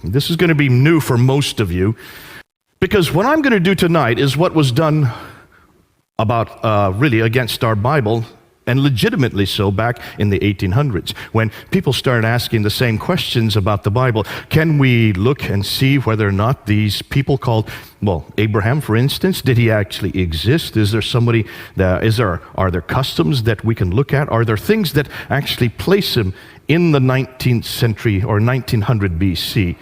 This is going to be new for most of you, because what I'm going to do tonight is what was done about really against our Bible, and legitimately so, back in the 1800s, when people started asking the same questions about the Bible. Can we look and see whether or not these people called, well, Abraham, for instance, did he actually exist? Is there somebody, are there customs that we can look at? Are there things that actually place him in the 19th century or 1900 BC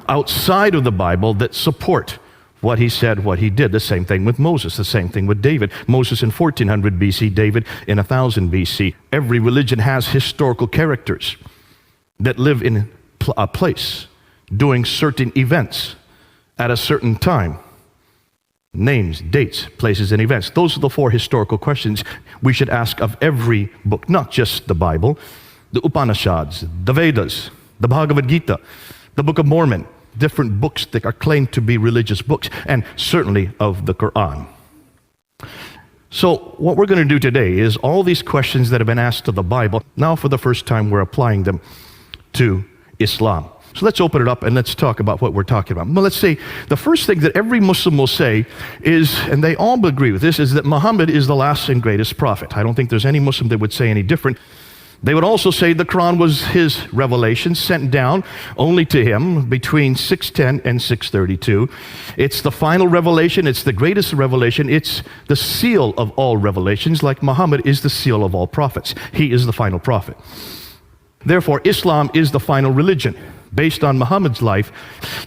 outside of the Bible that support what he said, what he did? The same thing with Moses, the same thing with David. Moses in 1400 BC, David in 1000 BC. Every religion has historical characters that live in a place, doing certain events at a certain time. Names, dates, places, and events. Those are the 4 historical questions we should ask of every book, not just the Bible, the Upanishads, the Vedas, the Bhagavad Gita, the Book of Mormon, different books that are claimed to be religious books, and certainly of the Quran. So what we're going to do today is all these questions that have been asked of the Bible, now for the first time we're applying them to Islam. So let's open it up and let's talk about what we're talking about. Well, let's say the first thing that every Muslim will say is, and they all agree with this, is that Muhammad is the last and greatest prophet. I don't think there's any Muslim that would say any different. They would also say the Quran was his revelation sent down only to him between 610 and 632. It's the final revelation. It's the greatest revelation. It's the seal of all revelations, like Muhammad is the seal of all prophets. He is the final prophet. Therefore, Islam is the final religion based on Muhammad's life.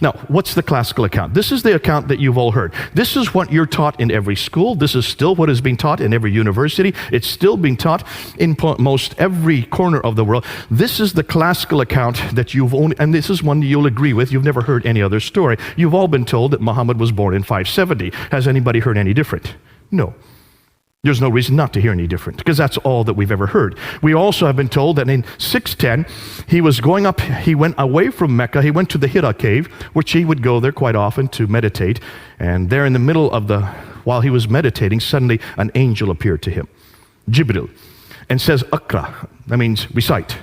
Now, what's the classical account? This is the account that you've all heard. This is what you're taught in every school. This is still what is being taught in every university. It's still being taught in most every corner of the world. This is the classical account that you've only, and this is one you'll agree with. You've never heard any other story. You've all been told that Muhammad was born in 570. Has anybody heard any different? No. There's no reason not to hear any different, because that's all that we've ever heard. We also have been told that in 610, he was going up, he went away from Mecca, he went to the Hira cave, which he would go there quite often to meditate. And there in the middle of while he was meditating, suddenly an angel appeared to him, Jibril, and says, Akra, that means recite.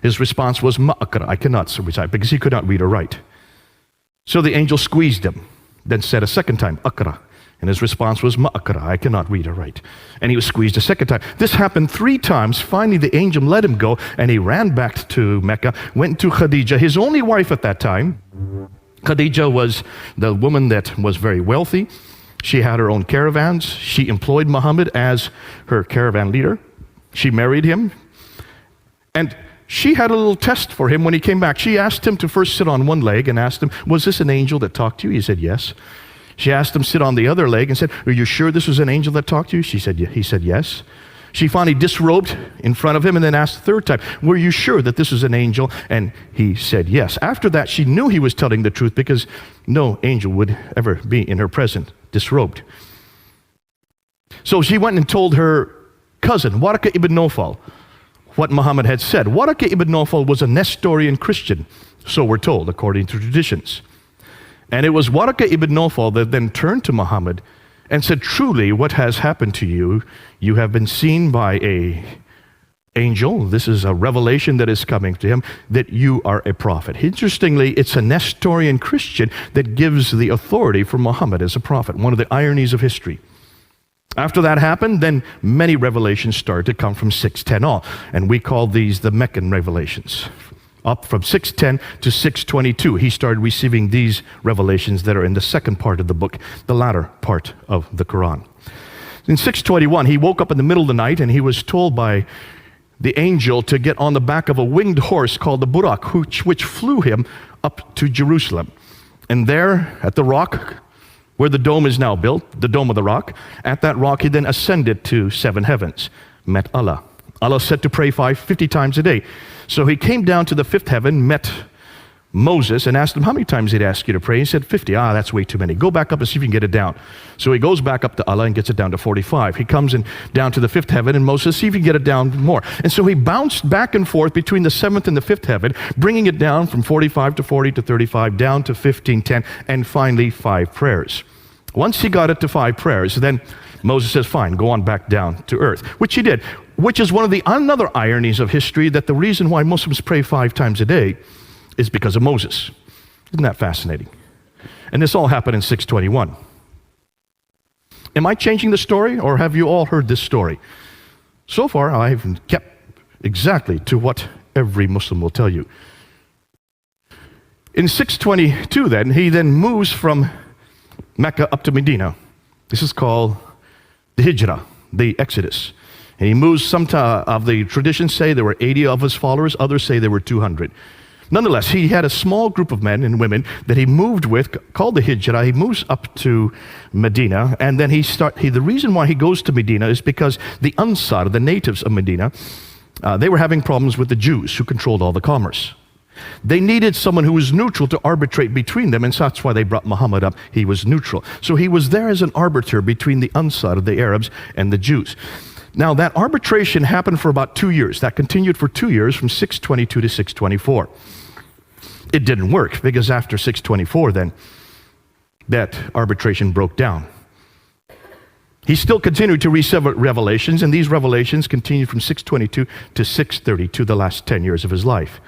His response was, Ma'akra, I cannot recite, because he could not read or write. So the angel squeezed him, then said a second time, Akra. And his response was, Ma'akra, I cannot read or write. And he was squeezed a second time. This happened 3 times. Finally, the angel let him go, and he ran back to Mecca, went to Khadija, his only wife at that time. Khadija was the woman that was very wealthy. She had her own caravans. She employed Muhammad as her caravan leader. She married him. And she had a little test for him when he came back. She asked him to first sit on one leg and asked him, was this an angel that talked to you? He said, yes. She asked him to sit on the other leg and said, are you sure this was an angel that talked to you? He said, yes. She finally disrobed in front of him and then asked the third time, were you sure that this was an angel? And he said, yes. After that, she knew he was telling the truth, because no angel would ever be in her presence disrobed. So she went and told her cousin, Waraka ibn Nawfal, what Muhammad had said. Waraka ibn Nawfal was a Nestorian Christian, so we're told, according to traditions. And it was Waraka ibn Nawfal that then turned to Muhammad and said, truly, what has happened to you, you have been seen by an angel. This is a revelation that is coming to him, that you are a prophet. Interestingly, it's a Nestorian Christian that gives the authority for Muhammad as a prophet, one of the ironies of history. After that happened, then many revelations started to come from 610 on, and we call these the Meccan revelations. Up from 610 to 622, he started receiving these revelations that are in the second part of the book, the latter part of the Quran. In 621, he woke up in the middle of the night and he was told by the angel to get on the back of a winged horse called the Burak, which flew him up to Jerusalem. And there at the rock, where the dome is now built, the Dome of the Rock, at that rock he then ascended to 7 heavens, met Allah. Allah said to pray 50 times a day. So he came down to the 5th heaven, met Moses, and asked him how many times he'd ask you to pray. He said 50. That's way too many. Go back up and see if you can get it down. So he goes back up to Allah and gets it down to 45. He comes in down to the 5th heaven, and Moses, see if you can get it down more. And so he bounced back and forth between the 7th and the 5th heaven, bringing it down from 45 to 40 to 35, down to 15, 10, and finally 5 prayers. Once he got it to 5 prayers, then Moses says, fine, go on back down to earth, which he did, which is one of the another ironies of history, that the reason why Muslims pray 5 times a day is because of Moses. Isn't that fascinating? And this all happened in 621. Am I changing the story, or have you all heard this story? So far, I've kept exactly to what every Muslim will tell you. In 622 then, he then moves from Mecca up to Medina. This is called the Hijrah, the Exodus. And he moves, some of the traditions say there were 80 of his followers, others say there were 200. Nonetheless, he had a small group of men and women that he moved with, called the Hijrah. He moves up to Medina, and then the reason why he goes to Medina is because the Ansar, the natives of Medina, they were having problems with the Jews who controlled all the commerce. They needed someone who was neutral to arbitrate between them, and so that's why they brought Muhammad up. He was neutral. So he was there as an arbiter between the Ansar, the Arabs, and the Jews. Now, that arbitration happened for about 2 years. That continued for 2 years, from 622 to 624. It didn't work, because after 624, then, that arbitration broke down. He still continued to receive revelations, and these revelations continued from 622 to 632, the last 10 years of his life.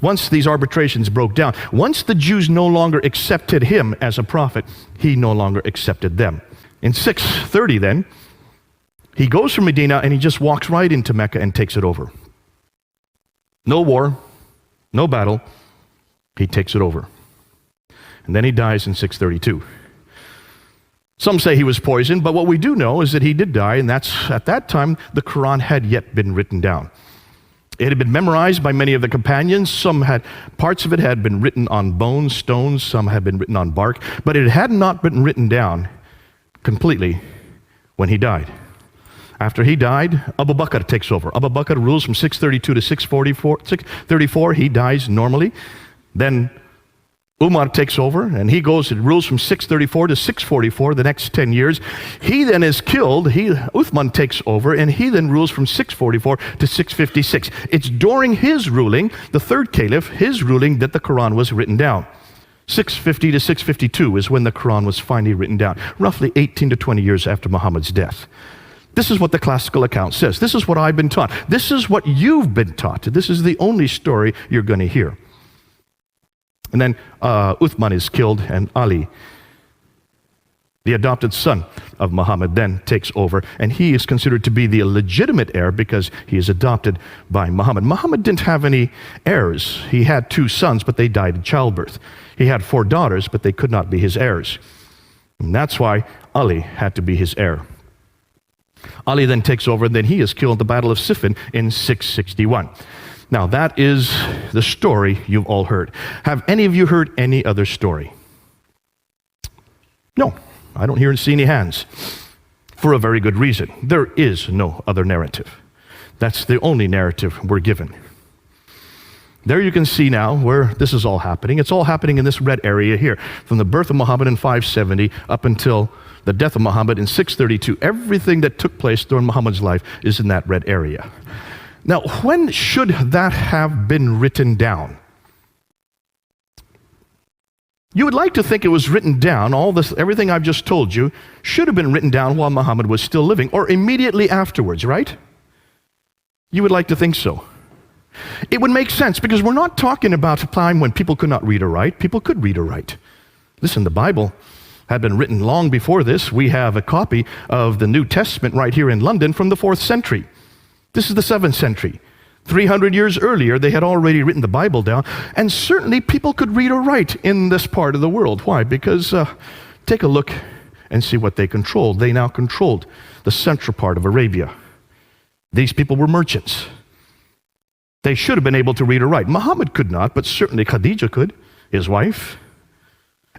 Once these arbitrations broke down, once the Jews no longer accepted him as a prophet, he no longer accepted them. In 630 then, he goes from Medina and he just walks right into Mecca and takes it over. No war, no battle, he takes it over. And then he dies in 632. Some say he was poisoned, but what we do know is that he did die, and that's, at that time, the Quran had yet been written down. It had been memorized by many of the companions. Parts of it had been written on bones, stones, some had been written on bark, but it had not been written down completely when he died. After he died, Abu Bakr takes over. Abu Bakr rules from 632 to 634. He dies normally. Then Umar takes over, and he goes and rules from 634 to 644, the next 10 years. He then is killed. Uthman takes over, and he then rules from 644 to 656. It's during his ruling, the third caliph, his ruling, that the Quran was written down. 650 to 652 is when the Quran was finally written down, roughly 18 to 20 years after Muhammad's death. This is what the classical account says. This is what I've been taught. This is what you've been taught. This is the only story you're going to hear. And then Uthman is killed, and Ali, the adopted son of Muhammad, then takes over, and he is considered to be the legitimate heir because he is adopted by Muhammad. Muhammad didn't have any heirs. He had 2 sons, but they died in childbirth. He had 4 daughters, but they could not be his heirs. And that's why Ali had to be his heir. Ali then takes over, and then he is killed at the Battle of Siffin in 661. Now, that is the story you've all heard. Have any of you heard any other story? No, I don't hear and see any hands. For a very good reason. There is no other narrative. That's the only narrative we're given. There you can see now where this is all happening. It's all happening in this red area here. From the birth of Muhammad in 570 up until the death of Muhammad in 632. Everything that took place during Muhammad's life is in that red area. Now, when should that have been written down? You would like to think it was written down, everything I've just told you, should have been written down while Muhammad was still living, or immediately afterwards, right? You would like to think so. It would make sense, because we're not talking about a time when people could not read or write. People could read or write. Listen, the Bible had been written long before this. We have a copy of the New Testament right here in London from the 4th century. This is the 7th century. 300 years earlier, they had already written the Bible down, and certainly people could read or write in this part of the world. Why? Because take a look and see what they controlled. They now controlled the central part of Arabia. These people were merchants. They should have been able to read or write. Muhammad could not, but certainly Khadija could, his wife.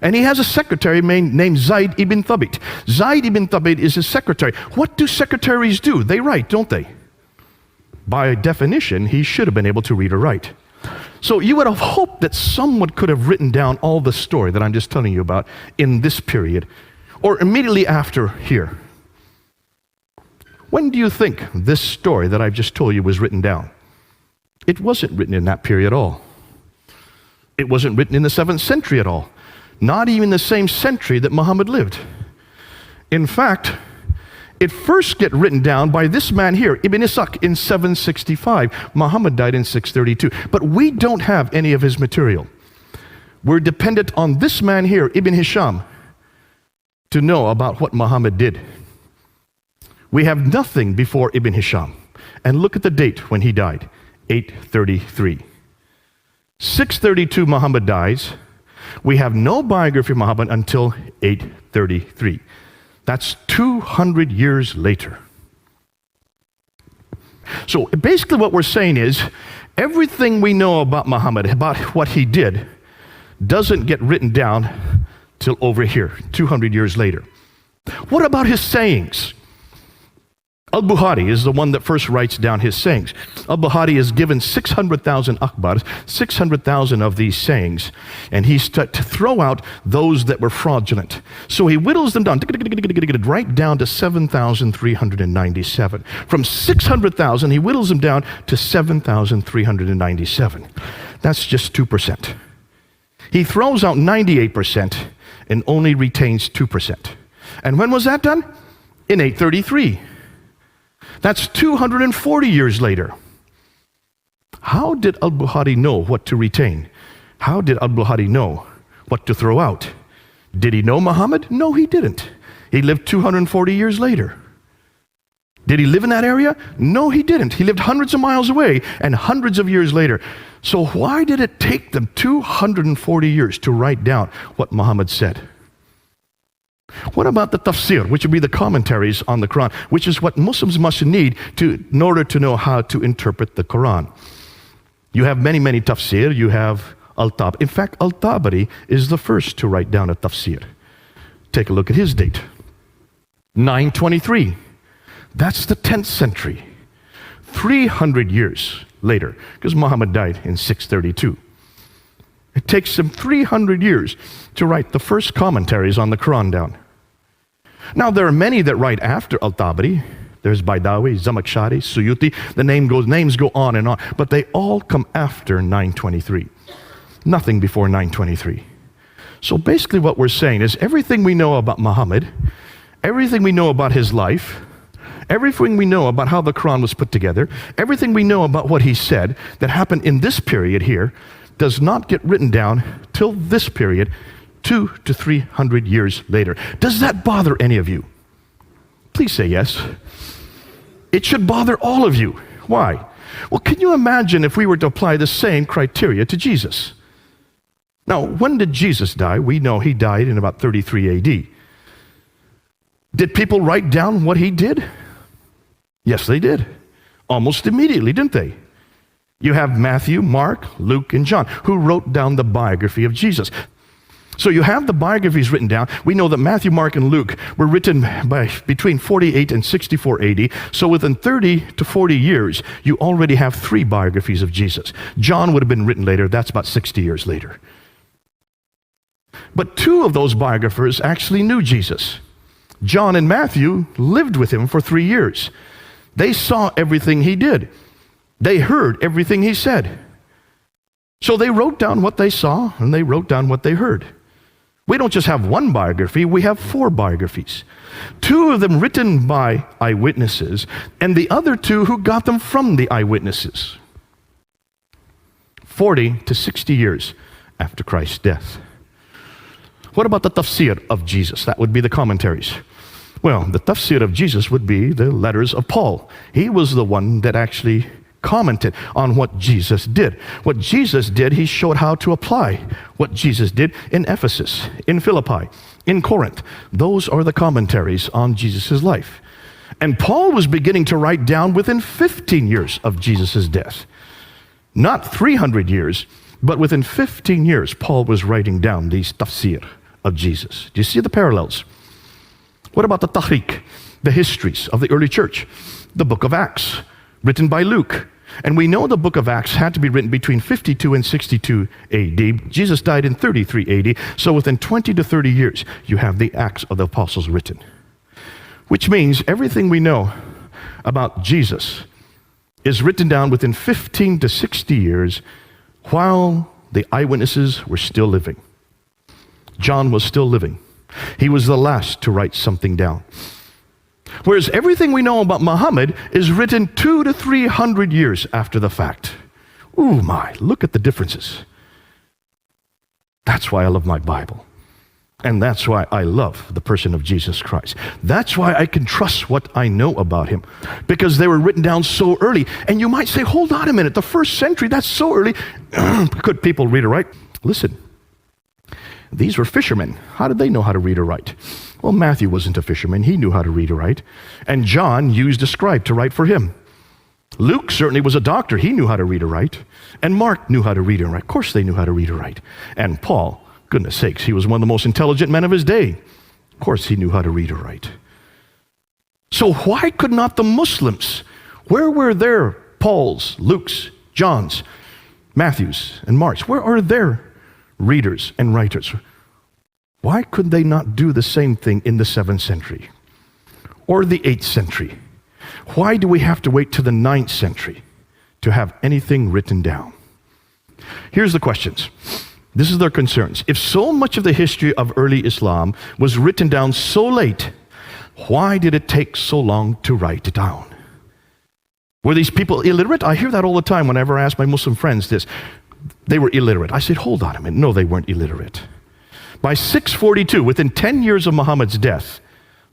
And he has a secretary named Zayd ibn Thabit. Zayd ibn Thabit is his secretary. What do secretaries do? They write, don't they? By definition, he should have been able to read or write. So you would have hoped that someone could have written down all the story that I'm just telling you about in this period, or immediately after here. When do you think this story that I've just told you was written down? It wasn't written in that period at all. It wasn't written in the 7th century at all. Not even the same century that Muhammad lived. In fact, it first gets written down by this man here, Ibn Ishaq, in 765. Muhammad died in 632. But we don't have any of his material. We're dependent on this man here, Ibn Hisham, to know about what Muhammad did. We have nothing before Ibn Hisham. And look at the date when he died, 833. 632 Muhammad dies. We have no biography of Muhammad until 833. That's 200 years later. So basically what we're saying is, everything we know about Muhammad, about what he did, doesn't get written down till over here, 200 years later. What about his sayings? Al-Bukhari is the one that first writes down his sayings. Al-Bukhari is given 600,000 akhbars, 600,000 of these sayings, and he's to throw out those that were fraudulent. So he whittles them down, right down to 7,397. From 600,000, he whittles them down to 7,397. That's just 2%. He throws out 98% and only retains 2%. And when was that done? In 833. That's 240 years later. How did Al-Bukhari know what to retain? How did Al-Bukhari know what to throw out? Did he know Muhammad? No, he didn't. He lived 240 years later. Did he live in that area? No, he didn't. He lived hundreds of miles away and hundreds of years later. So why did it take them 240 years to write down what Muhammad said? What about the tafsir, which would be the commentaries on the Quran, which is what Muslims must need in order to know how to interpret the Quran? You have many, many tafsir. You have Al-Tabari. In fact, Al-Tabari is the first to write down a tafsir. Take a look at his date. 923. That's the 10th century. 300 years later, because Muhammad died in 632. It takes him 300 years to write the first commentaries on the Quran down. Now, there are many that write after Al-Tabari. There's Baidawi, Zamakhshari, Suyuti. The names go on and on, but they all come after 923. Nothing before 923. So basically what we're saying is everything we know about Muhammad, everything we know about his life, everything we know about how the Quran was put together, everything we know about what he said that happened in this period here, does not get written down till this period, 200 to 300 years later. Does that bother any of you? Please say yes. It should bother all of you. Why? Well, can you imagine if we were to apply the same criteria to Jesus? Now, when did Jesus die? We know he died in about 33 AD. Did people write down what he did? Yes, they did. Almost immediately, didn't they? You have Matthew, Mark, Luke, and John, who wrote down the biography of Jesus. So you have the biographies written down. We know that Matthew, Mark, and Luke were written by between 48 and 64 AD. So within 30 to 40 years, you already have 3 biographies of Jesus. John would have been written later. That's about 60 years later. But 2 of those biographers actually knew Jesus. John and Matthew lived with him for 3 years. They saw everything he did. They heard everything he said. So they wrote down what they saw and they wrote down what they heard. We don't just have 1 biography, we have 4 biographies. 2 of them written by eyewitnesses and the other 2 who got them from the eyewitnesses. 40 to 60 years after Christ's death. What about the tafsir of Jesus? That would be the commentaries. Well, the tafsir of Jesus would be the letters of Paul. He was the one that actually commented on what Jesus did. What Jesus did, he showed how to apply what Jesus did in Ephesus, in Philippi, in Corinth. Those are the commentaries on Jesus' life. And Paul was beginning to write down within 15 years of Jesus' death. Not 300 years, but within 15 years, Paul was writing down these tafsir of Jesus. Do you see the parallels? What about the Tahrik, the histories of the early church? The book of Acts, written by Luke. And we know the book of Acts had to be written between 52 and 62 AD. Jesus died in 33 AD. So within 20 to 30 years, you have the Acts of the Apostles written. Which means everything we know about Jesus is written down within 15 to 60 years while the eyewitnesses were still living. John was still living. He was the last to write something down. Whereas everything we know about Muhammad is written 200 to 300 years after the fact. Ooh my, look at the differences. That's why I love my Bible. And that's why I love the person of Jesus Christ. That's why I can trust what I know about him, because they were written down so early. And you might say, hold on a minute, the first century, that's so early. Could people read or write? Listen, these were fishermen. How did they know how to read or write? Well, Matthew wasn't a fisherman. He knew how to read or write. And John used a scribe to write for him. Luke certainly was a doctor. He knew how to read or write. And Mark knew how to read and write. Of course they knew how to read or write. And Paul, goodness sakes, he was one of the most intelligent men of his day. Of course he knew how to read or write. So why could not the Muslims, where were their Pauls, Lukes, Johns, Matthews, and Marks? Where are their readers and writers? Why could they not do the same thing in the 7th century or the 8th century? Why do we have to wait to the 9th century to have anything written down? Here's the questions. This is their concerns. If so much of the history of early Islam was written down so late, why did it take so long to write it down? Were these people illiterate? I hear that all the time whenever I ask my Muslim friends this. They were illiterate. I said, hold on a minute. No, they weren't illiterate. By 642, within 10 years of Muhammad's death,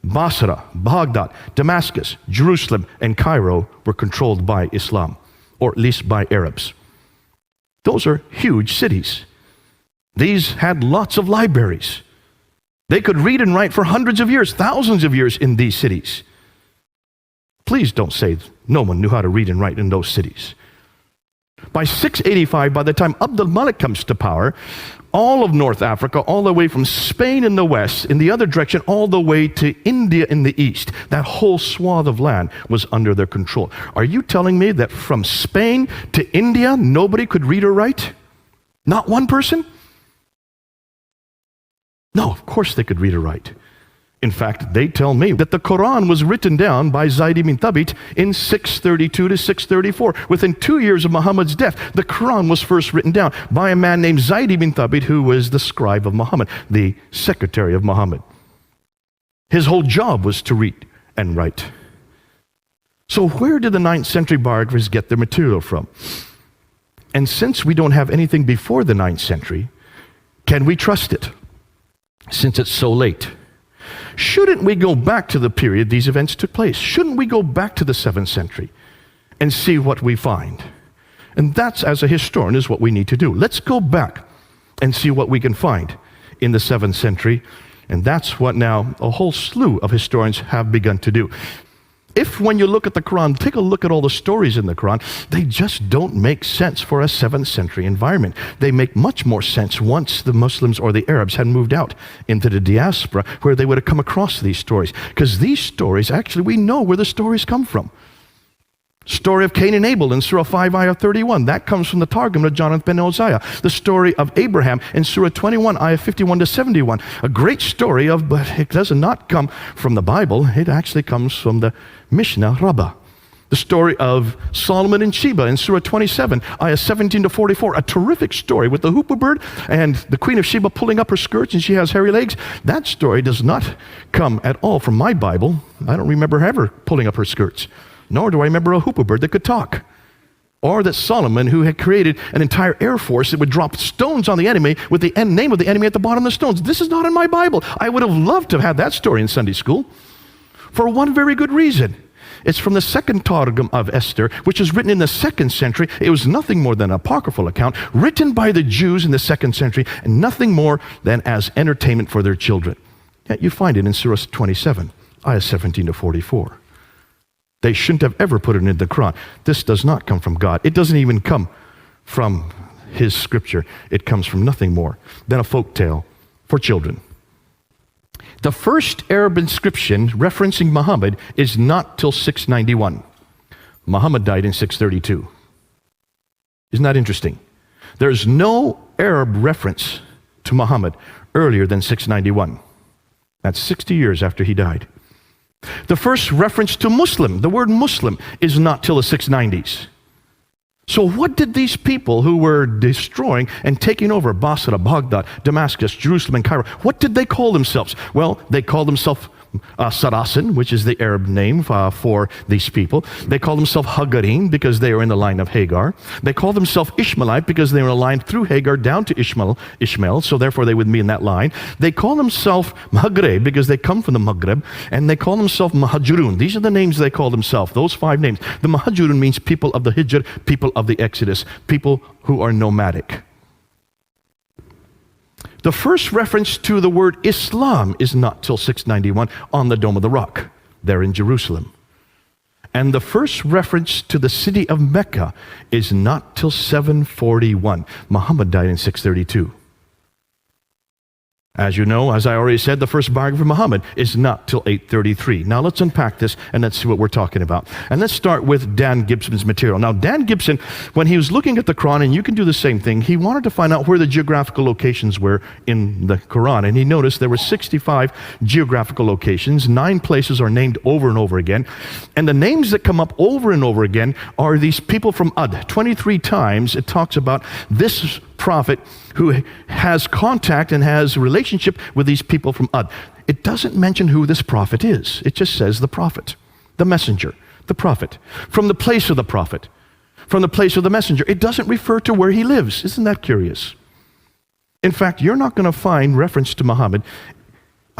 Basra, Baghdad, Damascus, Jerusalem, and Cairo were controlled by Islam, or at least by Arabs. Those are huge cities. These had lots of libraries. They could read and write for hundreds of years, thousands of years in these cities. Please don't say no one knew how to read and write in those cities. By 685, by the time Abd al-Malik comes to power, all of North Africa, all the way from Spain in the west, in the other direction, all the way to India in the east, that whole swath of land was under their control. Are you telling me that from Spain to India, nobody could read or write? Not one person? No, of course they could read or write. In fact, they tell me that the Quran was written down by Zayd ibn Thabit in 632 to 634. Within 2 years of Muhammad's death, the Quran was first written down by a man named Zayd ibn Thabit, who was the scribe of Muhammad, the secretary of Muhammad. His whole job was to read and write. So where did the 9th century biographers get their material from? And since we don't have anything before the 9th century, can we trust it, since it's so late? Shouldn't we go back to the period these events took place? Shouldn't we go back to the 7th century and see what we find? And that's, as a historian, is what we need to do. Let's go back and see what we can find in the 7th century. And that's what now a whole slew of historians have begun to do. If when you look at the Quran, take a look at all the stories in the Quran, they just don't make sense for a 7th century environment. They make much more sense once the Muslims or the Arabs had moved out into the diaspora, where they would have come across these stories. Because these stories, actually, we know where the stories come from. Story of Cain and Abel in Surah 5, Ayah 31. That comes from the Targum of Jonathan ben Uzziah. The story of Abraham in Surah 21, Ayah 51 to 71. A great story but it does not come from the Bible. It actually comes from the Mishnah Rabbah. The story of Solomon and Sheba in Surah 27, Ayah 17 to 44. A terrific story with the hoopoe bird and the Queen of Sheba pulling up her skirts and she has hairy legs. That story does not come at all from my Bible. I don't remember her ever pulling up her skirts. Nor do I remember a hoopoe bird that could talk. Or that Solomon, who had created an entire air force that would drop stones on the enemy with the name of the enemy at the bottom of the stones. This is not in my Bible. I would have loved to have had that story in Sunday school. For one very good reason. It's from the second Targum of Esther, which is written in the 2nd century. It was nothing more than an apocryphal account written by the Jews in the 2nd century, and nothing more than as entertainment for their children. Yet you find it in Surah 27, Ayah 17 to 44. They shouldn't have ever put it in the Quran. This does not come from God. It doesn't even come from His scripture. It comes from nothing more than a folk tale for children. The first Arab inscription referencing Muhammad is not till 691. Muhammad died in 632. Isn't that interesting? There's no Arab reference to Muhammad earlier than 691. That's 60 years after he died. The first reference to Muslim, the word Muslim, is not till the 690s. So what did these people who were destroying and taking over Basra, Baghdad, Damascus, Jerusalem, and Cairo, what did they call themselves? Well, they called themselves Sarasin, which is the Arab name for these people. They call themselves Hagarim because they are in the line of Hagar. They call themselves Ishmaelite because they are aligned through Hagar down to Ishmael, so therefore they would be in that line. They call themselves Maghreb because they come from the Maghreb, and they call themselves Mahajurun. These are the names they call themselves, those 5 names. The Mahajurun means people of the Hijr, people of the Exodus, people who are nomadic. The first reference to the word Islam is not till 691 on the Dome of the Rock, there in Jerusalem. And the first reference to the city of Mecca is not till 741. Muhammad died in 632. As you know, as I already said, the first biography of Muhammad is not till 833. Now let's unpack this and let's see what we're talking about. And let's start with Dan Gibson's material. Now Dan Gibson, when he was looking at the Quran, and you can do the same thing, he wanted to find out where the geographical locations were in the Quran. And he noticed there were 65 geographical locations. 9 places are named over and over again. And the names that come up over and over again are these people from Ad. 23 times it talks about this prophet who has contact and has a relationship with these people from Ad. It doesn't mention who this prophet is. It just says the prophet, the messenger, the prophet, from the place of the prophet, from the place of the messenger. It doesn't refer to where he lives. Isn't that curious? In fact, you're not going to find reference to Muhammad.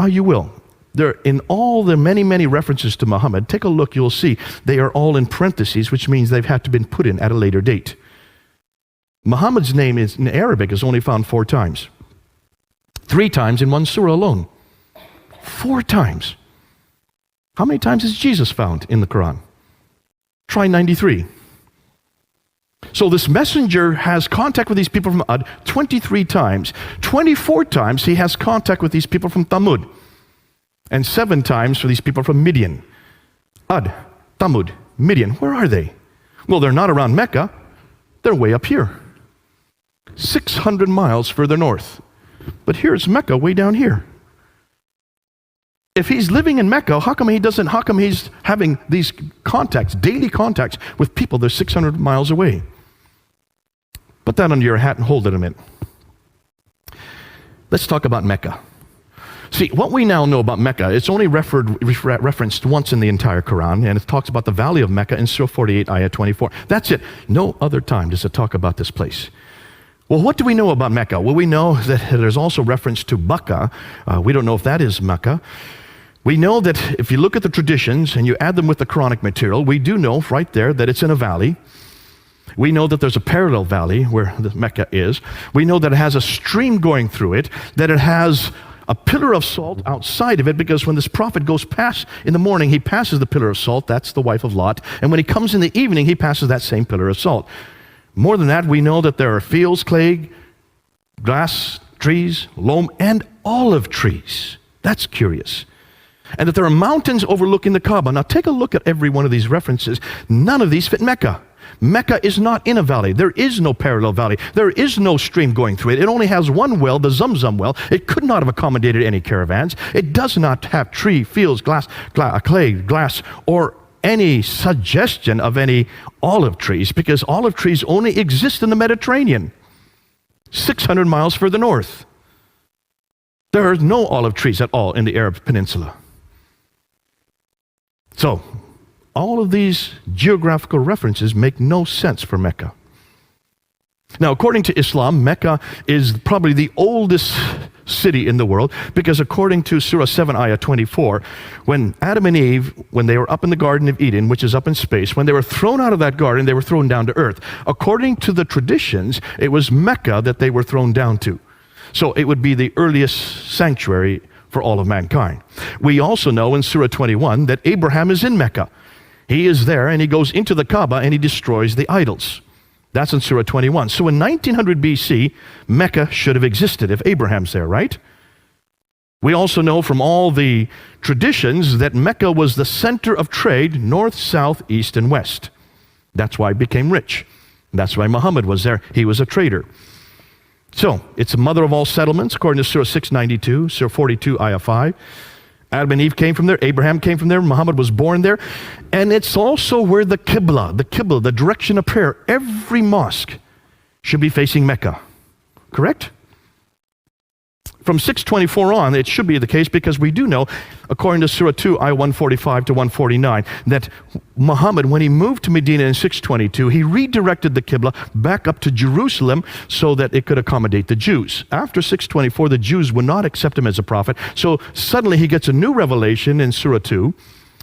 You will. There, in all the many, many references to Muhammad, take a look, you'll see they are all in parentheses, which means they've had to been put in at a later date. Muhammad's name is, in Arabic is only found 4 times. 3 times in one surah alone. 4 times. How many times is Jesus found in the Quran? Try 93. So this messenger has contact with these people from Ad 23 times. 24 times he has contact with these people from Thamud. And 7 times for these people from Midian. Ad, Thamud, Midian, where are they? Well, they're not around Mecca. They're way up here. 600 miles further north. But here's Mecca way down here. If he's living in Mecca, how come he's having these contacts, daily contacts with people that are 600 miles away? Put that under your hat and hold it a minute. Let's talk about Mecca. See, what we now know about Mecca, it's only referenced once in the entire Quran, and it talks about the valley of Mecca in Surah 48, Ayah 24. That's it. No other time does it talk about this place. Well, what do we know about Mecca? Well, we know that there's also reference to Bakka. We don't know if that is Mecca. We know that if you look at the traditions and you add them with the Quranic material, we do know right there that it's in a valley. We know that there's a parallel valley where the Mecca is. We know that it has a stream going through it, that it has a pillar of salt outside of it, because when this prophet goes past in the morning, he passes the pillar of salt. That's the wife of Lot. And when he comes in the evening, he passes that same pillar of salt. More than that, we know that there are fields, clay, grass, trees, loam, and olive trees. That's curious. And that there are mountains overlooking the Kaaba. Now take a look at every one of these references. None of these fit Mecca. Mecca is not in a valley. There is no parallel valley. There is no stream going through it. It only has one well, the Zamzam well. It could not have accommodated any caravans. It does not have tree, fields, clay, glass, or any suggestion of any olive trees, because olive trees only exist in the Mediterranean, 600 miles further north. There are no olive trees at all in the Arab Peninsula. So, all of these geographical references make no sense for Mecca. Now, according to Islam, Mecca is probably the oldest city in the world, because according to Surah 7, Ayah 24, when Adam and Eve, when they were up in the Garden of Eden, which is up in space, when they were thrown out of that garden, they were thrown down to earth. According to the traditions, it was Mecca that they were thrown down to. So it would be the earliest sanctuary for all of mankind. We also know in Surah 21 that Abraham is in Mecca. He is there, and he goes into the Kaaba and he destroys the idols. That's in Surah 21. So in 1900 BC, Mecca should have existed if Abraham's there, right? We also know from all the traditions that Mecca was the center of trade, north, south, east, and west. That's why it became rich. That's why Muhammad was there. He was a trader. So, it's the mother of all settlements, according to Surah 692, Surah 42, Ayah 5. Adam and Eve came from there, Abraham came from there, Muhammad was born there. And it's also where the Qibla, the direction of prayer, every mosque should be facing Mecca. Correct? From 624 on, it should be the case, because we do know, according to Surah 2, ayah 145 to 149, that Muhammad, when he moved to Medina in 622, he redirected the Qibla back up to Jerusalem so that it could accommodate the Jews. After 624, the Jews would not accept him as a prophet, so suddenly he gets a new revelation in Surah 2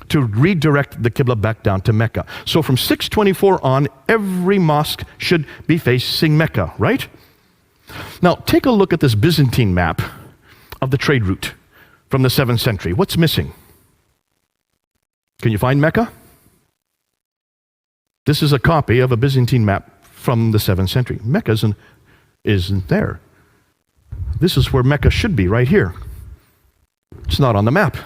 to redirect the Qibla back down to Mecca. So from 624 on, every mosque should be facing Mecca, right? Now, take a look at this Byzantine map of the trade route from the 7th century. What's missing? Can you find Mecca? This is a copy of a Byzantine map from the 7th century. Mecca isn't there. This is where Mecca should be, right here. It's not on the map.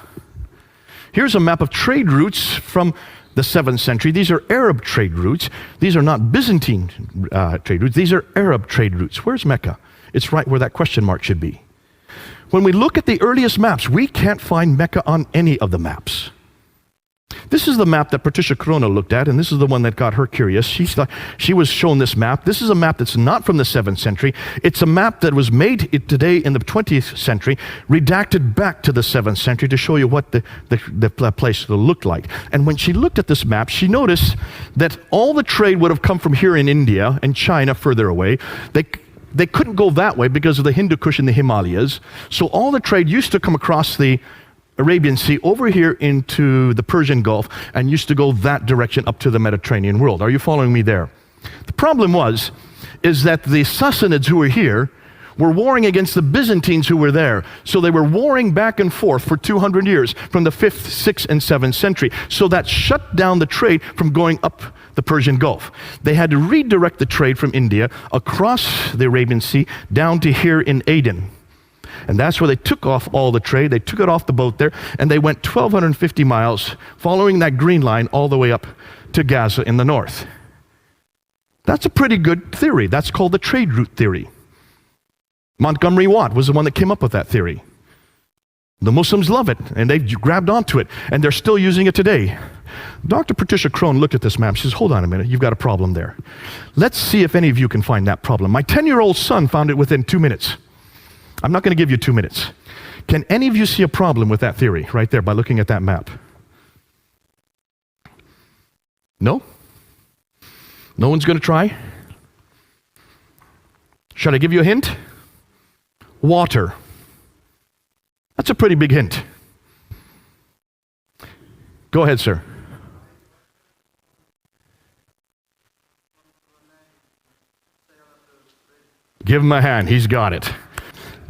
Here's a map of trade routes from the 7th century. These are Arab trade routes. These are not Byzantine trade routes. These are Arab trade routes. Where's Mecca? It's right where that question mark should be. When we look at the earliest maps, we can't find Mecca on any of the maps. This is the map that Patricia Corona looked at, and this is the one that got her curious. She was shown this map. This is a map that's not from the 7th century. It's a map that was made today in the 20th century, redacted back to the 7th century to show you what the place looked like. And when she looked at this map, she noticed that all the trade would have come from here in India and China further away. They couldn't go that way because of the Hindu Kush and the Himalayas. So all the trade used to come across the Arabian Sea over here into the Persian Gulf and used to go that direction up to the Mediterranean world. Are you following me there? The problem is that the Sassanids who were here were warring against the Byzantines who were there. So they were warring back and forth for 200 years from the 5th, 6th, and 7th century. So that shut down the trade from going up the Persian Gulf. They had to redirect the trade from India across the Arabian Sea down to here in Aden. And that's where they took off all the trade. They took it off the boat there, and they went 1,250 miles, following that green line all the way up to Gaza in the north. That's a pretty good theory. That's called the trade route theory. Montgomery Watt was the one that came up with that theory. The Muslims love it, and they've grabbed onto it, and they're still using it today. Dr. Patricia Crone looked at this map. She says, hold on a minute, you've got a problem there. Let's see if any of you can find that problem. My 10-year-old son found it within 2 minutes. I'm not going to give you 2 minutes. Can any of you see a problem with that theory right there by looking at that map? No? No one's going to try? Should I give you a hint? Water. That's a pretty big hint. Go ahead, sir. Give him a hand. He's got it.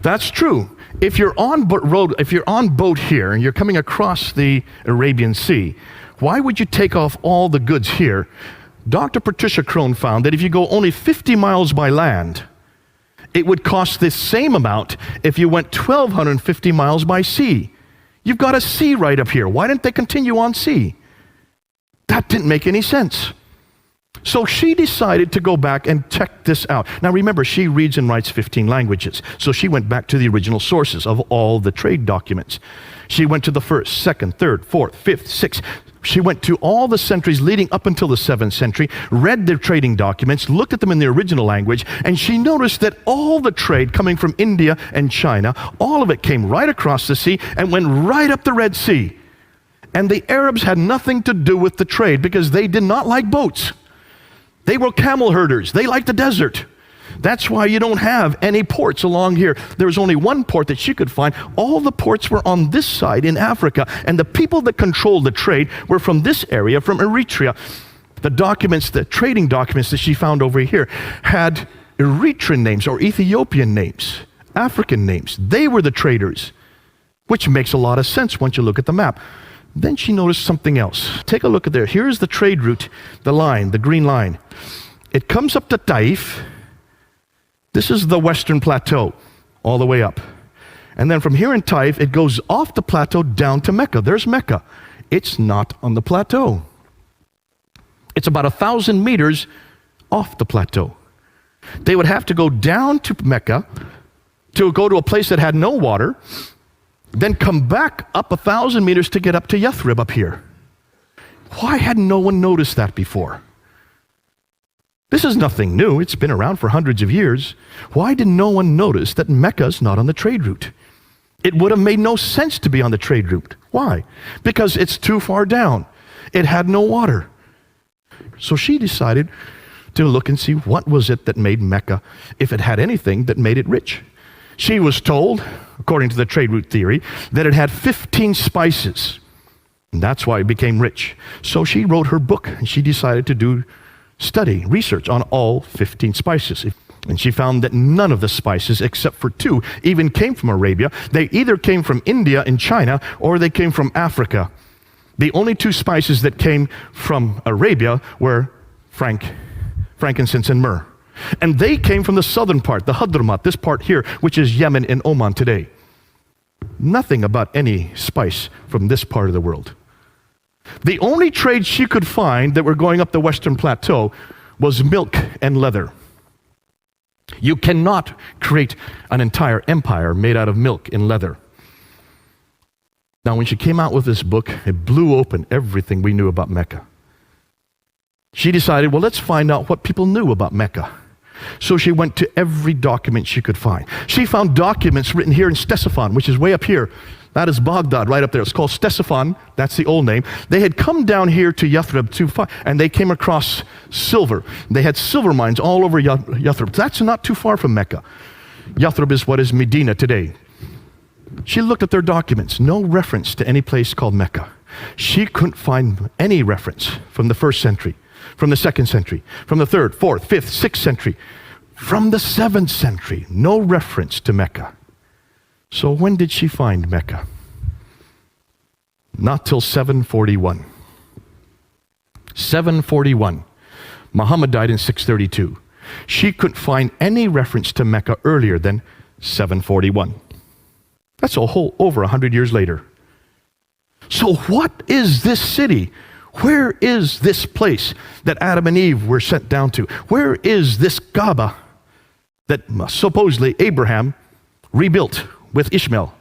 That's true. If you're on boat here and you're coming across the Arabian Sea, why would you take off all the goods here? Dr. Patricia Crone found that if you go only 50 miles by land, it would cost the same amount if you went 1,250 miles by sea. You've got a sea right up here. Why didn't they continue on sea? That didn't make any sense. So she decided to go back and check this out. Now remember, she reads and writes 15 languages. So she went back to the original sources of all the trade documents. She went to the 1st, 2nd, 3rd, 4th, 5th, 6th. She went to all the centuries leading up until the 7th century, read their trading documents, looked at them in the original language, and she noticed that all the trade coming from India and China, all of it came right across the sea and went right up the Red Sea. And the Arabs had nothing to do with the trade because they did not like boats. They were camel herders. They liked the desert. That's why you don't have any ports along here. There was only one port that she could find. All the ports were on this side in Africa, and the people that controlled the trade were from this area, from Eritrea. The documents, the trading documents that she found over here had Eritrean names or Ethiopian names, African names. They were the traders, which makes a lot of sense once you look at the map. Then she noticed something else. Take a look at there. Here's the trade route, the line, the green line. It comes up to Taif. This is the Western Plateau, all the way up. And then from here in Taif, it goes off the plateau down to Mecca. There's Mecca. It's not on the plateau. It's about 1,000 meters off the plateau. They would have to go down to Mecca to go to a place that had no water, then come back up 1,000 meters to get up to Yathrib up here. Why had no one noticed that before? This is nothing new. It's been around for hundreds of years. Why did no one notice that Mecca's not on the trade route? It would have made no sense to be on the trade route. Why? Because it's too far down. It had no water. So she decided to look and see what was it that made Mecca, if it had anything that made it rich. She was told, according to the trade route theory, that it had 15 spices. And that's why it became rich. So she wrote her book, and she decided to do research on all 15 spices. And she found that none of the spices, except for 2, even came from Arabia. They either came from India and China, or they came from Africa. The only 2 spices that came from Arabia were frankincense and myrrh. And they came from the southern part, the Hadramat, this part here, which is Yemen and Oman today. Nothing about any spice from this part of the world. The only trade she could find that were going up the Western Plateau was milk and leather. You cannot create an entire empire made out of milk and leather. Now, when she came out with this book, it blew open everything we knew about Mecca. She decided, well, let's find out what people knew about Mecca. So she went to every document she could find. She found documents written here in Ctesiphon, which is way up here. That is Baghdad, right up there. It's called Ctesiphon. That's the old name. They had come down here to Yathrib, and they came across silver. They had silver mines all over Yathrib. That's not too far from Mecca. Yathrib is what is Medina today. She looked at their documents. No reference to any place called Mecca. She couldn't find any reference from the 1st century, from the 2nd century, from the 3rd, 4th, 5th, 6th century, from the 7th century. No reference to Mecca. So when did she find Mecca? Not till 741. 741. Muhammad died in 632. She couldn't find any reference to Mecca earlier than 741. That's over 100 years later. So what is this city? Where is this place that Adam and Eve were sent down to? Where is this Kaaba that supposedly Abraham rebuilt with Ishmael?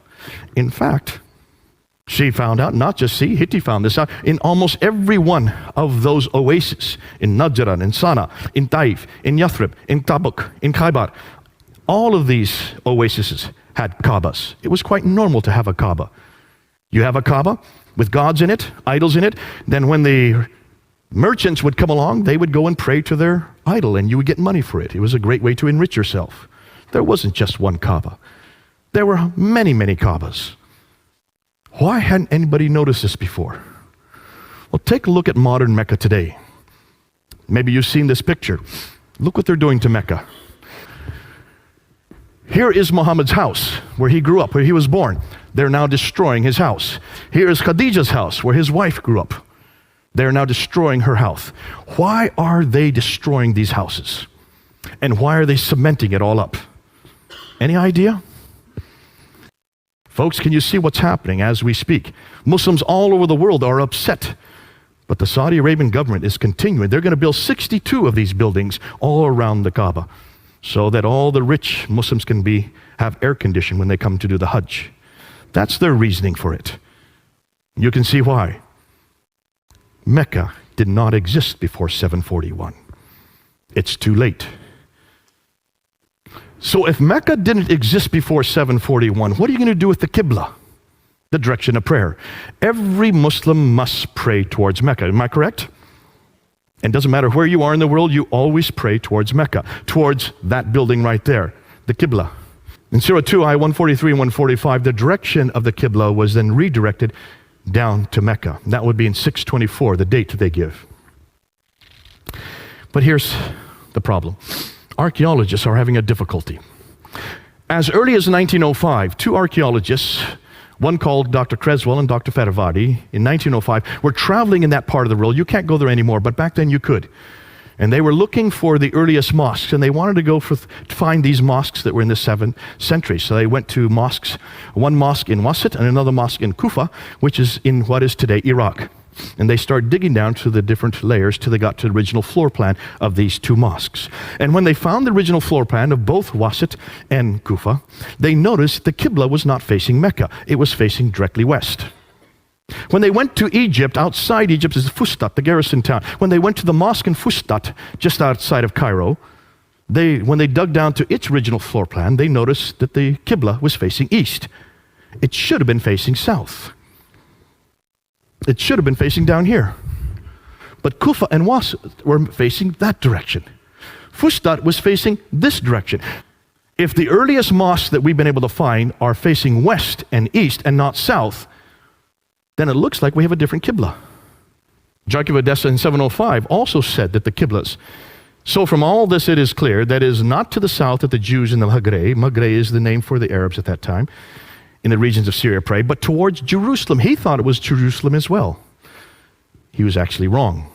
In fact, she found out, not just Hitti found this out, in almost every one of those oases, in Najran, in Sana, in Taif, in Yathrib, in Tabuk, in Khaybar, all of these oases had Kaabas. It was quite normal to have a Kaaba. You have a Kaaba with gods in it, idols in it, then when the merchants would come along, they would go and pray to their idol, and you would get money for it. It was a great way to enrich yourself. There wasn't just one Kaaba. There were many, many Kaabas. Why hadn't anybody noticed this before? Well, take a look at modern Mecca today. Maybe you've seen this picture. Look what they're doing to Mecca. Here is Muhammad's house, where he grew up, where he was born. They're now destroying his house. Here is Khadija's house, where his wife grew up. They're now destroying her house. Why are they destroying these houses? And why are they cementing it all up? Any idea? Folks, can you see what's happening as we speak? Muslims all over the world are upset. But the Saudi Arabian government is continuing. They're going to build 62 of these buildings all around the Kaaba, so that all the rich Muslims can have air conditioning when they come to do the Hajj. That's their reasoning for it. You can see why. Mecca did not exist before 741. It's too late. So if Mecca didn't exist before 741, what are you going to do with the Qibla, the direction of prayer? Every Muslim must pray towards Mecca. Am I correct? And it doesn't matter where you are in the world, you always pray towards Mecca, towards that building right there, the Qibla. In Surah 2, Ayah 143 and 145, the direction of the Qibla was then redirected down to Mecca. That would be in 624, the date they give. But here's the problem. Archaeologists are having a difficulty. As early as 1905, 2 archaeologists, one called Dr. Creswell and Dr. Fedavadi, in 1905, were traveling in that part of the world. You can't go there anymore, but back then you could. And they were looking for the earliest mosques, and they wanted to go to find these mosques that were in the 7th century. So they went to mosques, one mosque in Wasit and another mosque in Kufa, which is in what is today Iraq. And they started digging down to the different layers till they got to the original floor plan of these 2 mosques. And when they found the original floor plan of both Wasit and Kufa, they noticed the Qibla was not facing Mecca. It was facing directly west. When they went to Egypt, outside Egypt is Fustat, the garrison town. When they went to the mosque in Fustat, just outside of Cairo, when they dug down to its original floor plan, they noticed that the Qibla was facing east. It should have been facing south. It should have been facing down here. But Kufa and Was were facing that direction. Fustat was facing this direction. If the earliest mosques that we've been able to find are facing west and east and not south, then it looks like we have a different Qibla. Jarki of Edessa in 705 also said that the Qiblas. So from all this it is clear that it is not to the south that the Jews in the Maghreb, Maghreb is the name for the Arabs at that time, in the regions of Syria pray, but towards Jerusalem. He thought it was Jerusalem as well. He was actually wrong.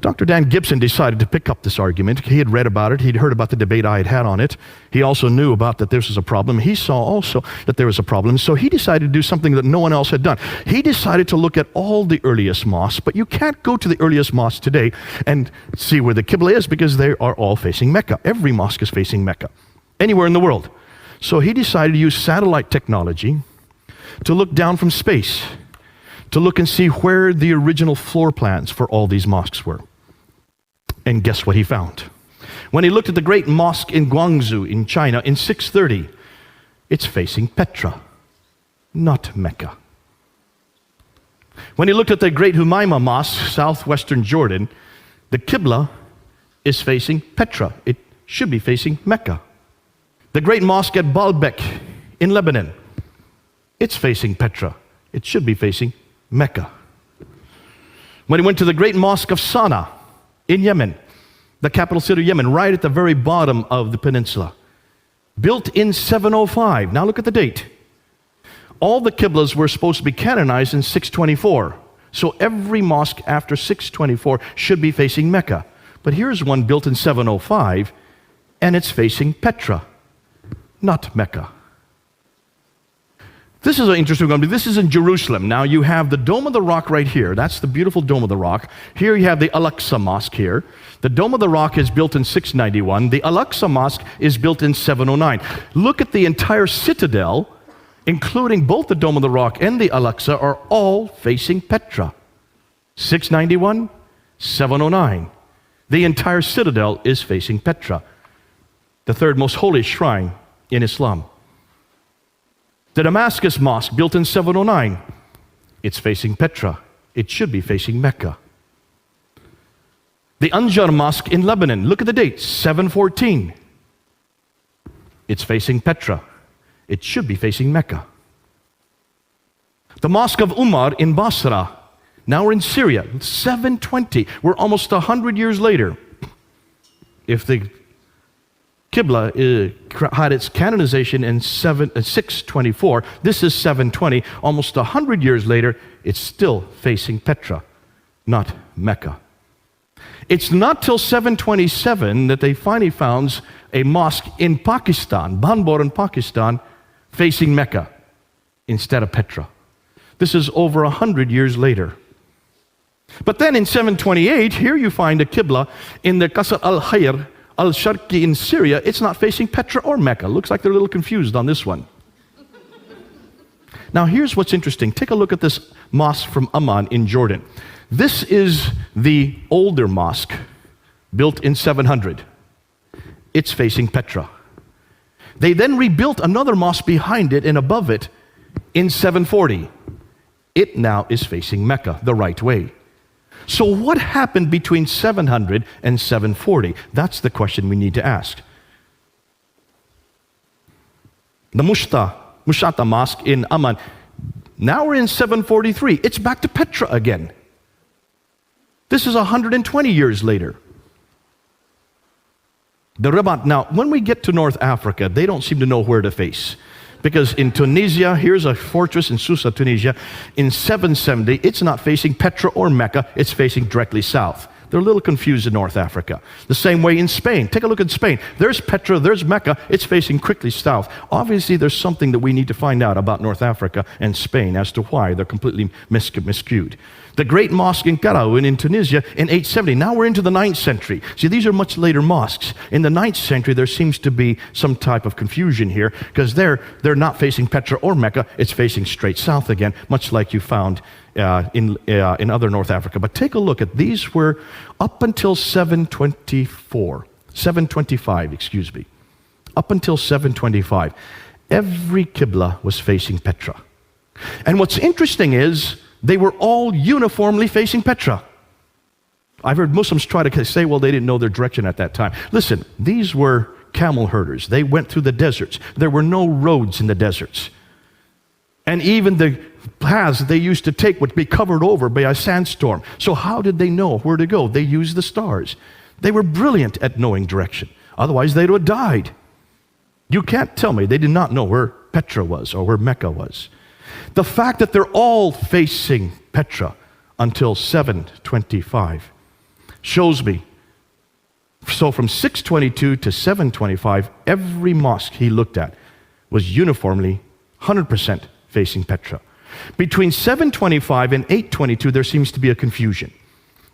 Dr. Dan Gibson decided to pick up this argument. He had read about it. He'd heard about the debate I had had on it. He also knew about that this was a problem. He saw also that there was a problem. So he decided to do something that no one else had done. He decided to look at all the earliest mosques, but you can't go to the earliest mosques today and see where the Qibla is because they are all facing Mecca. Every mosque is facing Mecca, anywhere in the world. So he decided to use satellite technology to look down from space, to look and see where the original floor plans for all these mosques were. And guess what he found? When he looked at the great mosque in Guangzhou in China in 630, it's facing Petra, not Mecca. When he looked at the great Humayma Mosque, southwestern Jordan, the Qibla is facing Petra. It should be facing Mecca. The great mosque at Baalbek in Lebanon, it's facing Petra. It should be facing Mecca. When he went to the great mosque of Sana'a in Yemen, the capital city of Yemen, right at the very bottom of the peninsula, built in 705. Now look at the date. All the Qiblas were supposed to be canonized in 624. So every mosque after 624 should be facing Mecca. But here's one built in 705, and it's facing Petra, not Mecca. This is an interesting one. This is in Jerusalem. Now you have the Dome of the Rock right here. That's the beautiful Dome of the Rock. Here you have the Al-Aqsa Mosque here. The Dome of the Rock is built in 691. The Al-Aqsa Mosque is built in 709. Look at the entire citadel, including both the Dome of the Rock and the Al-Aqsa, are all facing Petra. 691, 709. The entire citadel is facing Petra, the third most holy shrine in Islam. The Damascus Mosque, built in 709, it's facing Petra. It should be facing Mecca. The Anjar Mosque in Lebanon, look at the date, 714. It's facing Petra. It should be facing Mecca. The Mosque of Umar in Basra, now we're in Syria, 720. We're almost 100 years later. If the Qibla had its canonization in 624. This is 720. Almost 100 years later, it's still facing Petra, not Mecca. It's not till 727 that they finally found a mosque in Pakistan, Banbor in Pakistan, facing Mecca instead of Petra. This is over 100 years later. But then in 728, here you find a Qibla in the Qasr al-Khayr al-Sharqi in Syria. It's not facing Petra or Mecca. Looks like they're a little confused on this one. Now here's what's interesting. Take a look at this mosque from Amman in Jordan. This is the older mosque, built in 700. It's facing Petra. They then rebuilt another mosque behind it and above it in 740. It now is facing Mecca the right way. So what happened between 700 and 740? That's the question we need to ask. The Mushata Mosque in Amman, now we're in 743. It's back to Petra again. This is 120 years later. The Rabat, now when we get to North Africa, they don't seem to know where to face. Because in Tunisia, here's a fortress in Susa, Tunisia, in 770, it's not facing Petra or Mecca, it's facing directly south. They're a little confused in North Africa. The same way in Spain. Take a look at Spain. There's Petra, there's Mecca, it's facing quickly south. Obviously, there's something that we need to find out about North Africa and Spain as to why they're completely miscued. The great mosque in Karaoun in Tunisia in 870. Now we're into the 9th century. See, these are much later mosques. In the 9th century, there seems to be some type of confusion here because they're not facing Petra or Mecca. It's facing straight south again, much like you found in other North Africa. But take a look at these were up until 725, excuse me. Up until 725. Every Qibla was facing Petra. And what's interesting is they were all uniformly facing Petra. I've heard Muslims try to say, well, they didn't know their direction at that time. Listen, these were camel herders. They went through the deserts. There were no roads in the deserts. And even the paths they used to take would be covered over by a sandstorm. So how did they know where to go? They used the stars. They were brilliant at knowing direction. Otherwise, they would have died. You can't tell me they did not know where Petra was or where Mecca was. The fact that they're all facing Petra until 725 shows me. So from 622 to 725, every mosque he looked at was uniformly 100% facing Petra. Between 725 and 822, there seems to be a confusion.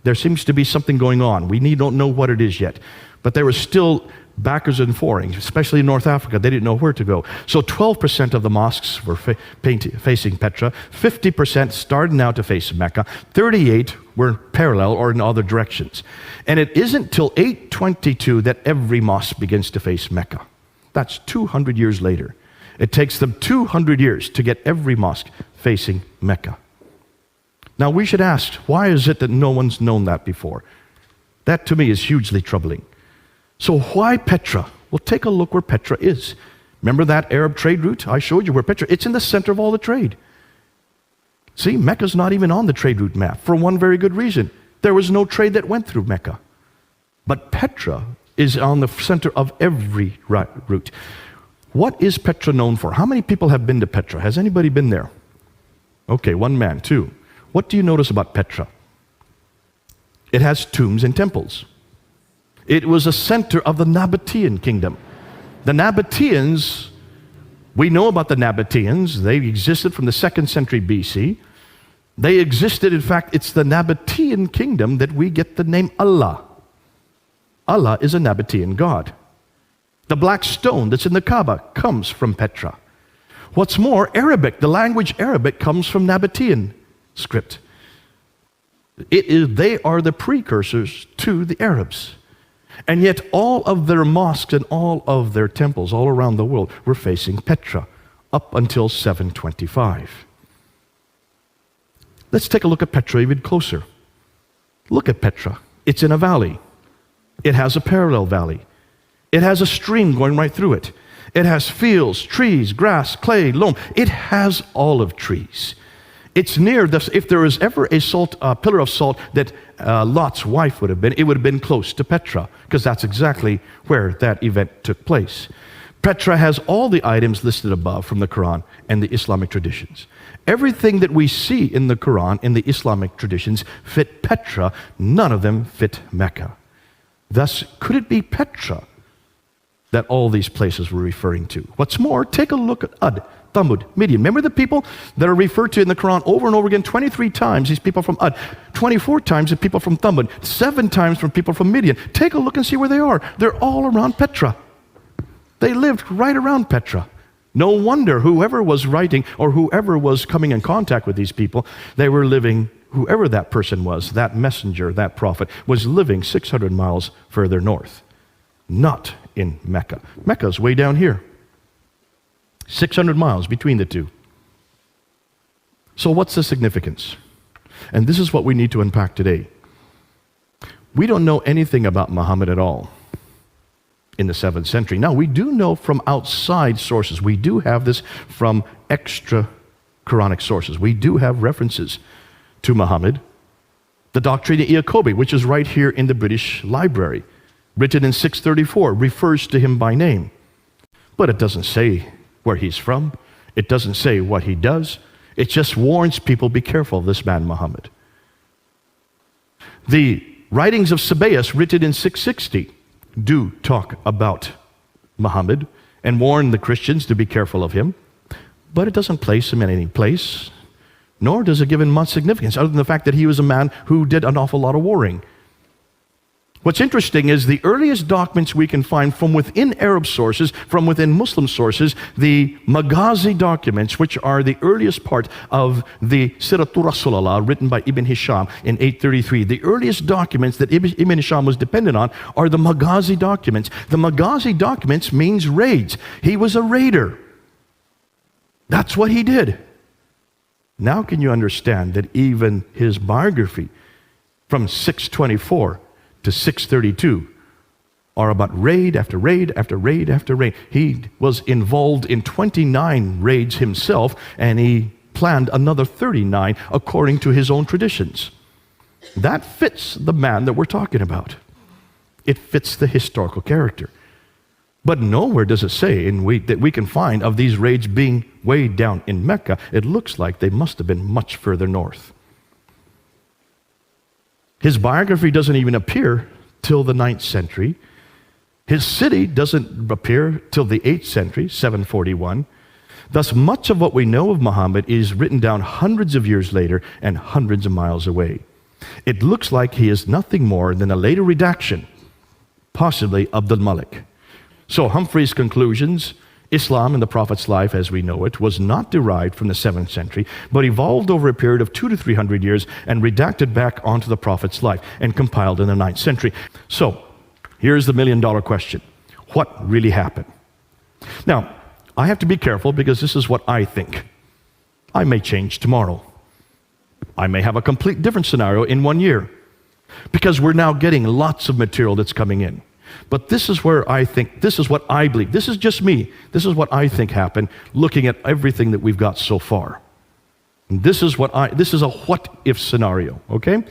There seems to be something going on. We don't know what it is yet. But there was still backers and forings, especially in North Africa. They didn't know where to go. So 12% of the mosques were facing Petra. 50% started now to face Mecca. 38 were parallel or in other directions. And it isn't till 822 that every mosque begins to face Mecca. That's 200 years later. It takes them 200 years to get every mosque facing Mecca. Now we should ask, why is it that no one's known that before? That to me is hugely troubling. So why Petra? Well, take a look where Petra is. Remember that Arab trade route? I showed you where Petra, it's in the center of all the trade. See, Mecca's not even on the trade route map for one very good reason. There was no trade that went through Mecca. But Petra is on the center of every route. What is Petra known for? How many people have been to Petra? Has anybody been there? Okay, one man, two. What do you notice about Petra? It has tombs and temples. It was a center of the Nabatean kingdom. The Nabateans, we know about the Nabateans. They existed from the 2nd century BC. They existed, in fact, it's the Nabatean kingdom that we get the name Allah. Allah is a Nabatean god. The black stone that's in the Kaaba comes from Petra. What's more, Arabic, the language Arabic comes from Nabatean script. They are the precursors to the Arabs. And yet all of their mosques and all of their temples all around the world were facing Petra up until 725. Let's take a look at Petra even closer. Look at Petra. It's in a valley. It has a parallel valley. It has a stream going right through it. It has fields, trees, grass, clay, loam. It has olive trees. It's near this. If there was ever a pillar of salt that Lot's wife would have been, it would have been close to Petra, because that's exactly where that event took place. Petra has all the items listed above from the Quran and the Islamic traditions. Everything that we see in the Quran and the Islamic traditions fit Petra. None of them fit Mecca. Thus, could it be Petra that all these places were referring to? What's more, take a look at Ad, Thamud, Midian. Remember the people that are referred to in the Quran over and over again? 23 times these people from Ad, 24 times the people from Thamud, 7 times from people from Midian. Take a look and see where they are. They're all around Petra. They lived right around Petra. No wonder whoever was writing or whoever was coming in contact with these people, they were living, whoever that person was, that messenger, that prophet, was living 600 miles further north. Not in Mecca. Mecca's way down here. 600 miles between the two. So what's the significance? And this is what we need to unpack today. We don't know anything about Muhammad at all in the 7th century. Now, we do know from outside sources. We do have this from extra Quranic sources. We do have references to Muhammad. The Doctrina Iacobi, which is right here in the British Library, written in 634, refers to him by name. But it doesn't say where he's from. It doesn't say what he does. It just warns people, be careful of this man Muhammad. The writings of Sabaeus, written in 660, do talk about Muhammad and warn the Christians to be careful of him. But it doesn't place him in any place, nor does it give him much significance, other than the fact that he was a man who did an awful lot of warring. What's interesting is the earliest documents we can find from within Arab sources, from within Muslim sources, the Maghazi documents, which are the earliest part of the Siratul Rasulullah, written by Ibn Hisham in 833. The earliest documents that Ibn Hisham was dependent on are the Maghazi documents. The Maghazi documents means raids. He was a raider. That's what he did. Now can you understand that even his biography from 624 to 632 are about raid after raid after raid after raid. He was involved in 29 raids himself, and he planned another 39 according to his own traditions. That fits the man that we're talking about. It fits the historical character. But nowhere does it say that we can find of these raids being way down in Mecca. It looks like they must have been much further north. His biography doesn't even appear till the 9th century. His city doesn't appear till the 8th century, 741. Thus, much of what we know of Muhammad is written down hundreds of years later and hundreds of miles away. It looks like he is nothing more than a later redaction, possibly Abdul Malik. So Humphrey's conclusions, Islam and the Prophet's life as we know it, was not derived from the 7th century, but evolved over a period of 200 to 300 years and redacted back onto the Prophet's life and compiled in the 9th century. So, here's the million-dollar question. What really happened? Now, I have to be careful because this is what I think. I may change tomorrow. I may have a complete different scenario in 1 year because we're now getting lots of material that's coming in. But this is where I think, this is what I believe. This is just me. This is what I think happened looking at everything that we've got so far. And this is a what-if scenario, okay?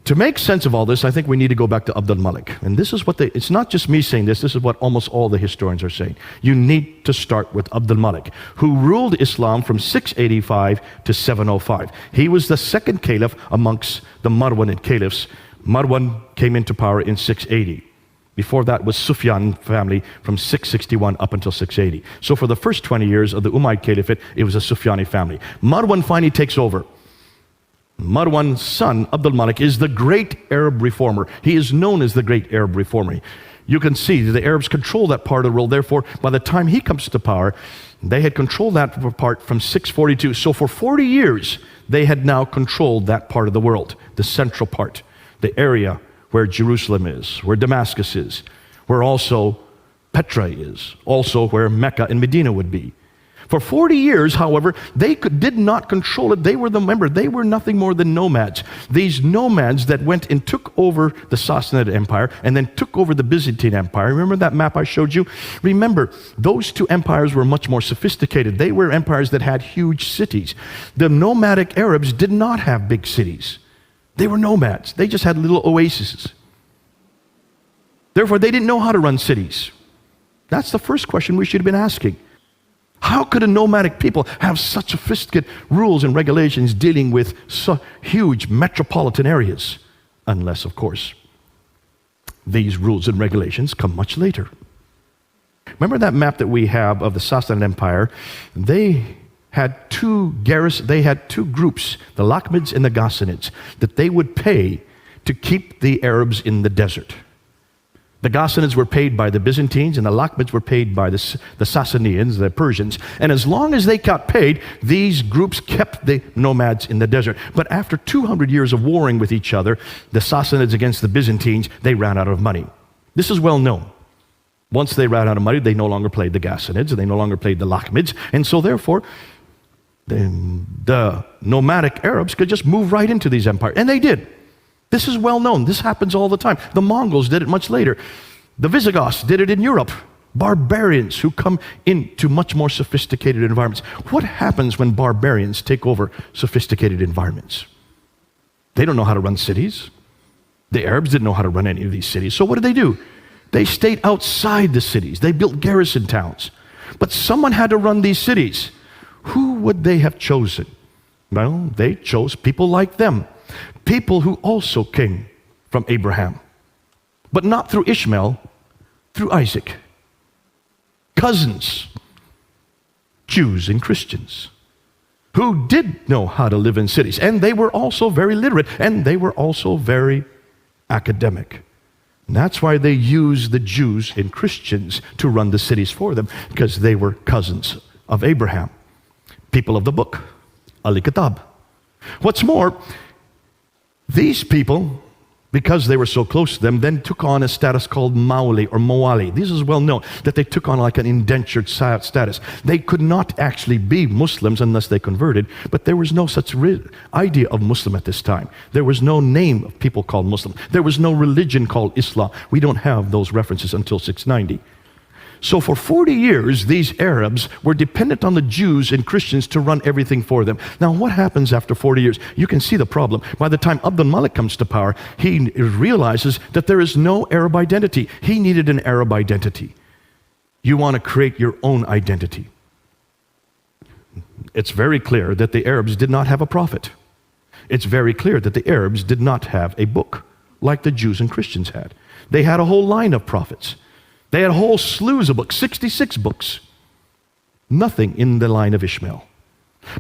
To make sense of all this, I think we need to go back to Abdul Malik. And this is what it's not just me saying this is what almost all the historians are saying. You need to start with Abdul Malik, who ruled Islam from 685 to 705. He was the second caliph amongst the Marwanid caliphs. Marwan came into power in 680. Before that was Sufyan family from 661 up until 680. So for the first 20 years of the Umayyad Caliphate, it was a Sufyani family. Marwan finally takes over. Marwan's son, Abdul Malik, is the great Arab reformer. He is known as the great Arab reformer. You can see the Arabs control that part of the world. Therefore, by the time he comes to power, they had controlled that part from 642. So for 40 years, they had now controlled that part of the world, the central part, the area where Jerusalem is, where Damascus is, where also Petra is, also where Mecca and Medina would be. For 40 years, however, they did not control it. They were they were nothing more than nomads. These nomads that went and took over the Sassanid Empire and then took over the Byzantine Empire. Remember that map I showed you? Remember, those two empires were much more sophisticated. They were empires that had huge cities. The nomadic Arabs did not have big cities. They were nomads. They just had little oases. Therefore, they didn't know how to run cities. That's the first question we should have been asking. How could a nomadic people have such sophisticated rules and regulations dealing with so huge metropolitan areas? Unless, of course, these rules and regulations come much later. Remember that map that we have of the Sassanid Empire? They had two groups, the Lakhmids and the Ghassanids, that they would pay to keep the Arabs in the desert. The Ghassanids were paid by the Byzantines, and the Lakhmids were paid by the Sassanians, the Persians. And as long as they got paid, these groups kept the nomads in the desert. But after 200 years of warring with each other, the Sassanids against the Byzantines, they ran out of money. This is well known. Once they ran out of money, they no longer played the Ghassanids, and they no longer played the Lakhmids. And so therefore, the nomadic Arabs could just move right into these empires. And they did. This is well known. This happens all the time. The Mongols did it much later. The Visigoths did it in Europe. Barbarians who come into much more sophisticated environments. What happens when barbarians take over sophisticated environments? They don't know how to run cities. The Arabs didn't know how to run any of these cities. So what did? They stayed outside the cities. They built garrison towns. But someone had to run these cities. Who would they have chosen? Well, they chose people like them. People who also came from Abraham. But not through Ishmael, through Isaac. Cousins, Jews and Christians, who did know how to live in cities. And they were also very literate, and they were also very academic. And that's why they used the Jews and Christians to run the cities for them, because they were cousins of Abraham. People of the book, Al-Kitab. What's more, these people because they were so close to them, then took on a status called Maoli or Moali. This is well known, that they took on like an indentured status. They could not actually be Muslims unless they converted, but there was no such idea of Muslim at this time. There was no name of people called Muslim. There was no religion called Islam. We don't have those references until 690. So for 40 years, these Arabs were dependent on the Jews and Christians to run everything for them. Now, what happens after 40 years? You can see the problem. By the time Abdul Malik comes to power, he realizes that there is no Arab identity. He needed an Arab identity. You want to create your own identity. It's very clear that the Arabs did not have a prophet. It's very clear that the Arabs did not have a book like the Jews and Christians had. They had a whole line of prophets. They had whole slews of books, 66 books. Nothing in the line of Ishmael.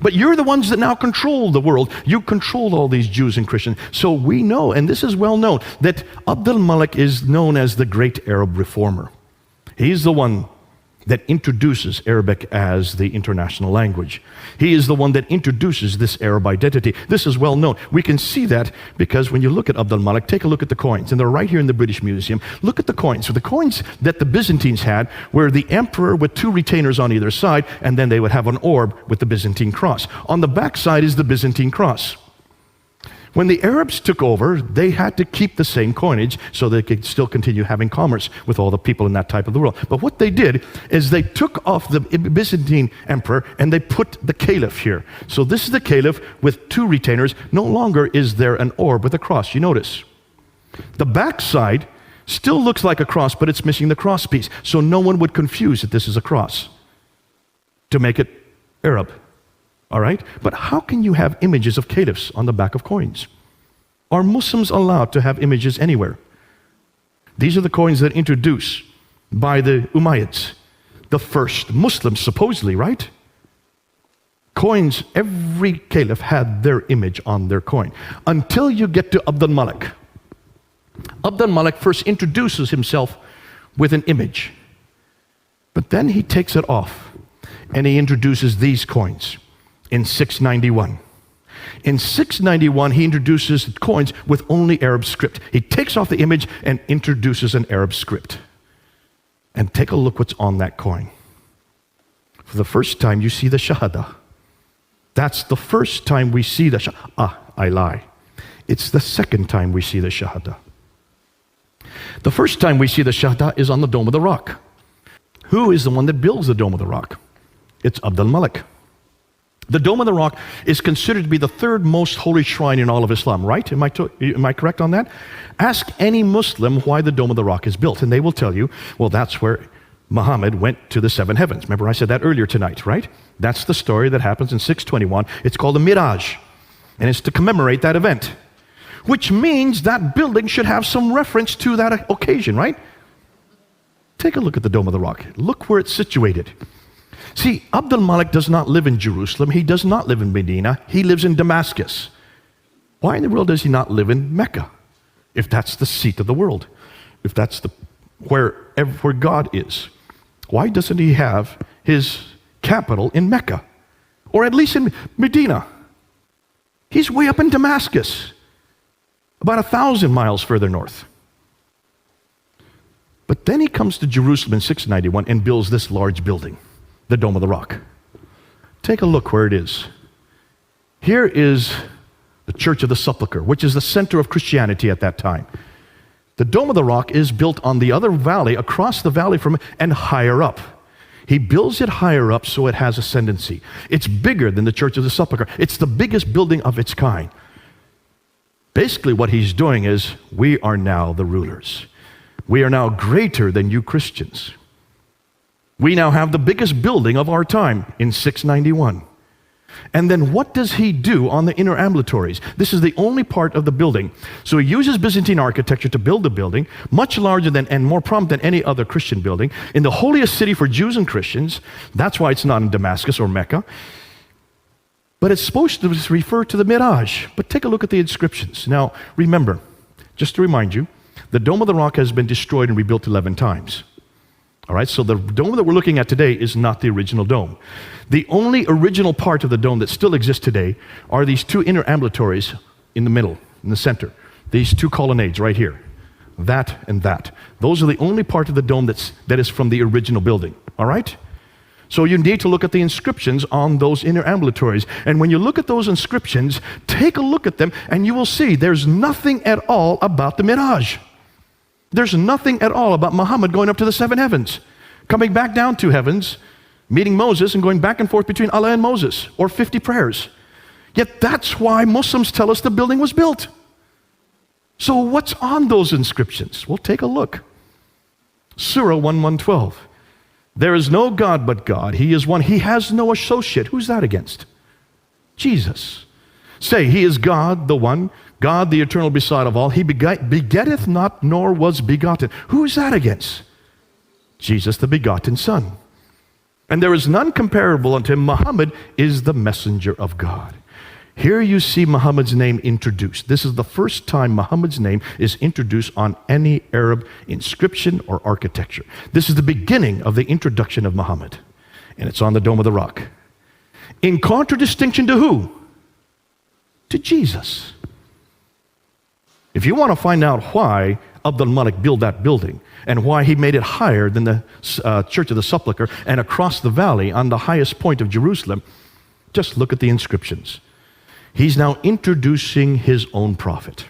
But you're the ones that now control the world. You control all these Jews and Christians. So we know, and this is well known, that Abdul Malik is known as the great Arab reformer. He's the one that introduces Arabic as the international language. He is the one that introduces this Arab identity. This is well known. We can see that because when you look at Abdul Malik, take a look at the coins, and they're right here in the British Museum. Look at the coins. So the coins that the Byzantines had were the emperor with two retainers on either side, and then they would have an orb with the Byzantine cross. On the back side is the Byzantine cross. When the Arabs took over, they had to keep the same coinage so they could still continue having commerce with all the people in that type of the world. But what they did is they took off the Byzantine emperor and they put the caliph here. So this is the caliph with two retainers. No longer is there an orb with a cross. You notice. The back side still looks like a cross, but it's missing the cross piece. So no one would confuse that this is a cross to make it Arab. All right? But how can you have images of caliphs on the back of coins? Are Muslims allowed to have images anywhere? These are the coins that introduced by the Umayyads, the first Muslims, supposedly, right? Coins, every caliph had their image on their coin. Until you get to Abdul Malik. Abdul Malik first introduces himself with an image. But then he takes it off and he introduces these coins. In 691. In 691, he introduces coins with only Arab script. He takes off the image and introduces an Arab script. And take a look what's on that coin. For the first time, you see the Shahada. That's the first time we see the Shahada. I lie. It's the second time we see the Shahada. The first time we see the Shahada is on the Dome of the Rock. Who is the one that builds the Dome of the Rock? It's Abdul Malik. The Dome of the Rock is considered to be the third most holy shrine in all of Islam, right? Am I correct on that? Ask any Muslim why the Dome of the Rock is built, and they will tell you, well, that's where Muhammad went to the seven heavens. Remember I said that earlier tonight, right? That's the story that happens in 621. It's called the Miraj, and it's to commemorate that event, which means that building should have some reference to that occasion, right? Take a look at the Dome of the Rock. Look where it's situated. See, Abdul Malik does not live in Jerusalem. He does not live in Medina. He lives in Damascus. Why in the world does he not live in Mecca? If that's the seat of the world, if that's where God is, why doesn't he have his capital in Mecca? Or at least in Medina? He's way up in Damascus, about 1,000 miles further north. But then he comes to Jerusalem in 691 and builds this large building. The Dome of the Rock. Take a look where it is. Here is the Church of the Sepulchre, which is the center of Christianity at that time. The Dome of the Rock is built on the other valley, across the valley from it, and higher up. He builds it higher up so it has ascendancy. It's bigger than the Church of the Sepulchre. It's the biggest building of its kind. Basically what he's doing is, we are now the rulers. We are now greater than you Christians. We now have the biggest building of our time in 691. And then what does he do on the inner ambulatories? This is the only part of the building. So he uses Byzantine architecture to build the building, much larger than and more prominent than any other Christian building, in the holiest city for Jews and Christians. That's why it's not in Damascus or Mecca. But it's supposed to refer to the Miraj. But take a look at the inscriptions. Now, remember, just to remind you, the Dome of the Rock has been destroyed and rebuilt 11 times. All right, so the dome that we're looking at today is not the original dome. The only original part of the dome that still exists today are these two inner ambulatories in the middle, in the center. These two colonnades right here. That and that. Those are the only part of the dome that is from the original building. All right? So you need to look at the inscriptions on those inner ambulatories. And when you look at those inscriptions, take a look at them and you will see there's nothing at all about the Miraj. There's nothing at all about Muhammad going up to the 7 heavens, coming back down 2 heavens, meeting Moses and going back and forth between Allah and Moses, or 50 prayers. Yet that's why Muslims tell us the building was built. So what's on those inscriptions? Well, take a look. Surah 1:12. There is no God but God. He is one. He has no associate. Who's that against? Jesus. Say, He is God, the one, God, the eternal beside of all. He begetteth not, nor was begotten. Who is that against? Jesus, the begotten Son. And there is none comparable unto him. Muhammad is the messenger of God. Here you see Muhammad's name introduced. This is the first time Muhammad's name is introduced on any Arab inscription or architecture. This is the beginning of the introduction of Muhammad. And it's on the Dome of the Rock. In contradistinction to who? To Jesus. If you want to find out why Abdul Malik built that building and why he made it higher than the Church of the Sepulchre and across the valley on the highest point of Jerusalem, just look at the inscriptions. He's now introducing his own prophet,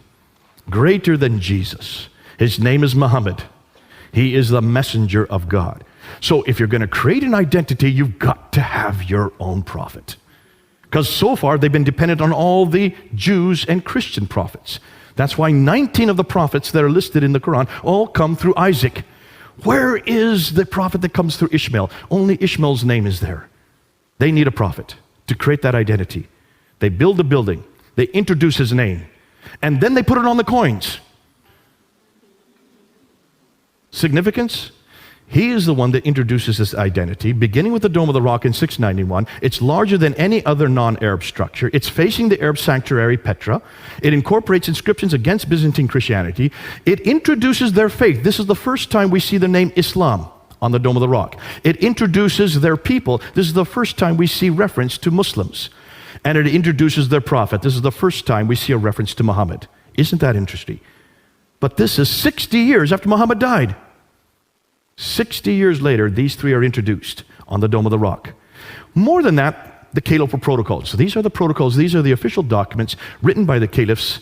greater than Jesus. His name is Muhammad. He is the messenger of God. So if you're going to create an identity, you've got to have your own prophet. Because so far they've been dependent on all the Jews and Christian prophets. That's why 19 of the prophets that are listed in the Quran all come through Isaac. Where is the prophet that comes through Ishmael? Only Ishmael's name is there. They need a prophet to create that identity. They build a building, they introduce his name, and then they put it on the coins. Significance? He is the one that introduces this identity, beginning with the Dome of the Rock in 691. It's larger than any other non-Arab structure. It's facing the Arab sanctuary, Petra. It incorporates inscriptions against Byzantine Christianity. It introduces their faith. This is the first time we see the name Islam on the Dome of the Rock. It introduces their people. This is the first time we see reference to Muslims. And it introduces their prophet. This is the first time we see a reference to Muhammad. Isn't that interesting? But this is 60 years after Muhammad died. 60 years later, these three are introduced on the Dome of the Rock. More than that, the Caliphal protocols. So these are the protocols, these are the official documents written by the caliphs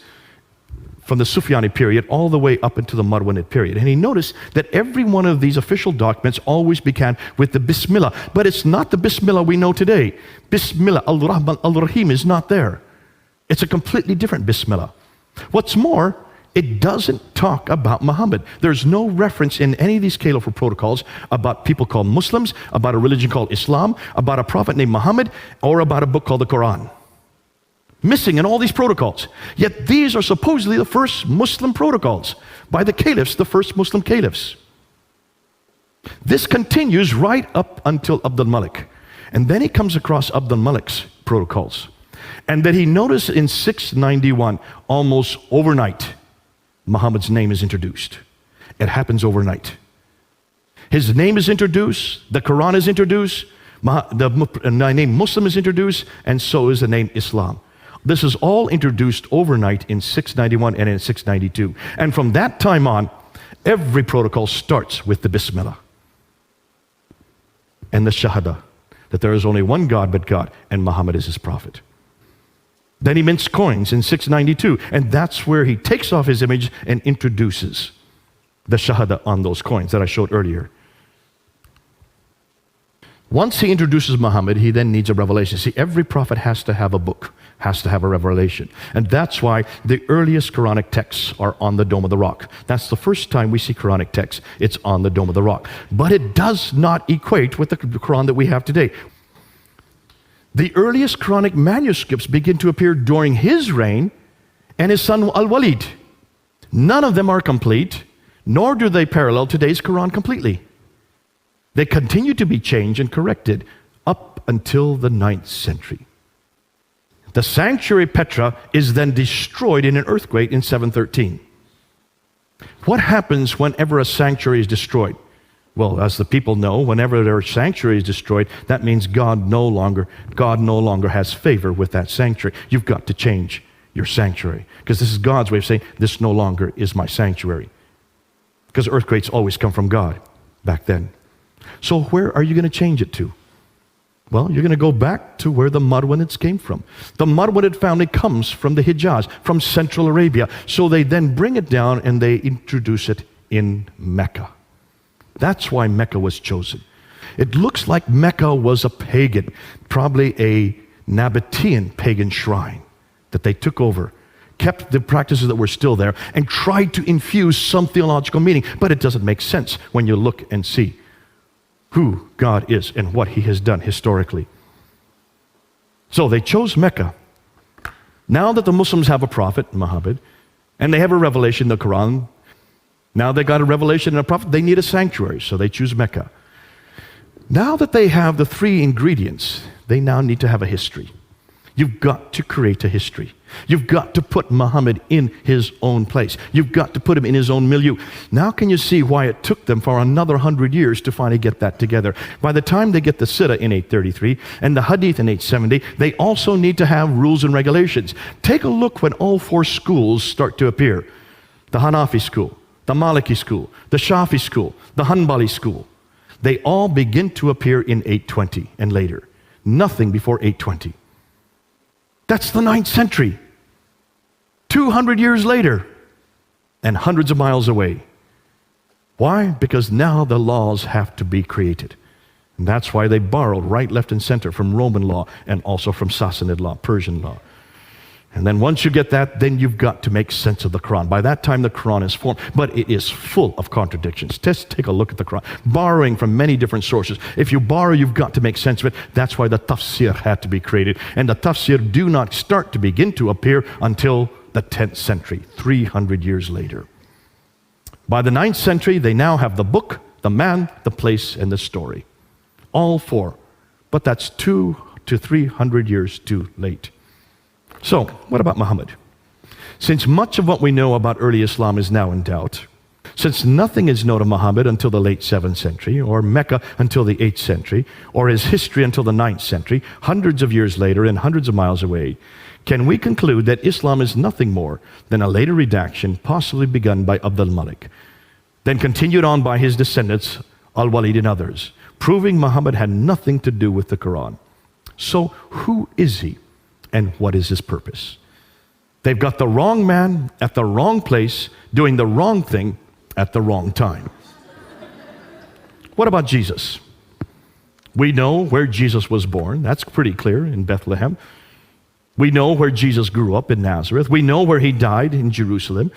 from the Sufyani period all the way up into the Marwanid period. And he noticed that every one of these official documents always began with the Bismillah. But it's not the Bismillah we know today. Bismillah, Al-Rahman, Al-Rahim is not there. It's a completely different Bismillah. What's more, it doesn't talk about Muhammad. There's no reference in any of these caliphal protocols about people called Muslims, about a religion called Islam, about a prophet named Muhammad, or about a book called the Quran. Missing in all these protocols. Yet these are supposedly the first Muslim protocols by the caliphs, the first Muslim caliphs. This continues right up until Abdul Malik. And then he comes across Abdul Malik's protocols. And then he noticed in 691, almost overnight, Muhammad's name is introduced. It happens overnight. His name is introduced, the Quran is introduced, the name Muslim is introduced, and so is the name Islam. This is all introduced overnight in 691 and in 692. And from that time on, every protocol starts with the Bismillah and the Shahada, that there is only one God but God, and Muhammad is his prophet. Then he mints coins in 692, and that's where he takes off his image and introduces the Shahada on those coins that I showed earlier. Once he introduces Muhammad, he then needs a revelation. See, every prophet has to have a book, has to have a revelation. And that's why the earliest Quranic texts are on the Dome of the Rock. That's the first time we see Quranic texts. It's on the Dome of the Rock. But it does not equate with the Quran that we have today. The earliest Quranic manuscripts begin to appear during his reign and his son Al-Walid. None of them are complete, nor do they parallel today's Quran completely. They continue to be changed and corrected up until the 9th century. The sanctuary Petra is then destroyed in an earthquake in 713. What happens whenever a sanctuary is destroyed? Well, as the people know, whenever their sanctuary is destroyed, that means God no longer has favor with that sanctuary. You've got to change your sanctuary. Because this is God's way of saying, this no longer is my sanctuary. Because earthquakes always come from God back then. So where are you going to change it to? Well, you're going to go back to where the Marwanids came from. The Marwanid family comes from the Hijaz, from Central Arabia. So they then bring it down and they introduce it in Mecca. That's why Mecca was chosen. It looks like Mecca was a pagan, probably a Nabatean pagan shrine that they took over, kept the practices that were still there, and tried to infuse some theological meaning. But it doesn't make sense when you look and see who God is and what He has done historically. So they chose Mecca. Now that the Muslims have a prophet, Muhammad, and they have a revelation, the Quran, now they got a revelation and a prophet, they need a sanctuary, so they choose Mecca. Now that they have the three ingredients, they now need to have a history. You've got to create a history. You've got to put Muhammad in his own place. You've got to put him in his own milieu. Now can you see why it took them for another 100 years to finally get that together? By the time they get the Sirah in 833 and the Hadith in 870, they also need to have rules and regulations. Take a look when all four schools start to appear. The Hanafi school, the Maliki school, the Shafi school, the Hanbali school. They all begin to appear in 820 and later. Nothing before 820. That's the 9th century. 200 years later and hundreds of miles away. Why? Because now the laws have to be created. And that's why they borrowed right, left, and center from Roman law and also from Sassanid law, Persian law. And then once you get that, then you've got to make sense of the Quran. By that time, the Quran is formed, but it is full of contradictions. Just take a look at the Quran, borrowing from many different sources. If you borrow, you've got to make sense of it. That's why the tafsir had to be created. And the tafsir do not start to begin to appear until the 10th century, 300 years later. By the 9th century, they now have the book, the man, the place, and the story. All four. But that's 200 to 300 years too late. So, what about Muhammad? Since much of what we know about early Islam is now in doubt, since nothing is known of Muhammad until the late 7th century, or Mecca until the 8th century, or his history until the 9th century, hundreds of years later and hundreds of miles away, can we conclude that Islam is nothing more than a later redaction possibly begun by Abd al-Malik, then continued on by his descendants, al-Walid and others, proving Muhammad had nothing to do with the Quran? So, who is he? And what is his purpose? They've got the wrong man at the wrong place, doing the wrong thing at the wrong time. What about Jesus? We know where Jesus was born. That's pretty clear, in Bethlehem. We know where Jesus grew up, in Nazareth. We know where he died, in Jerusalem.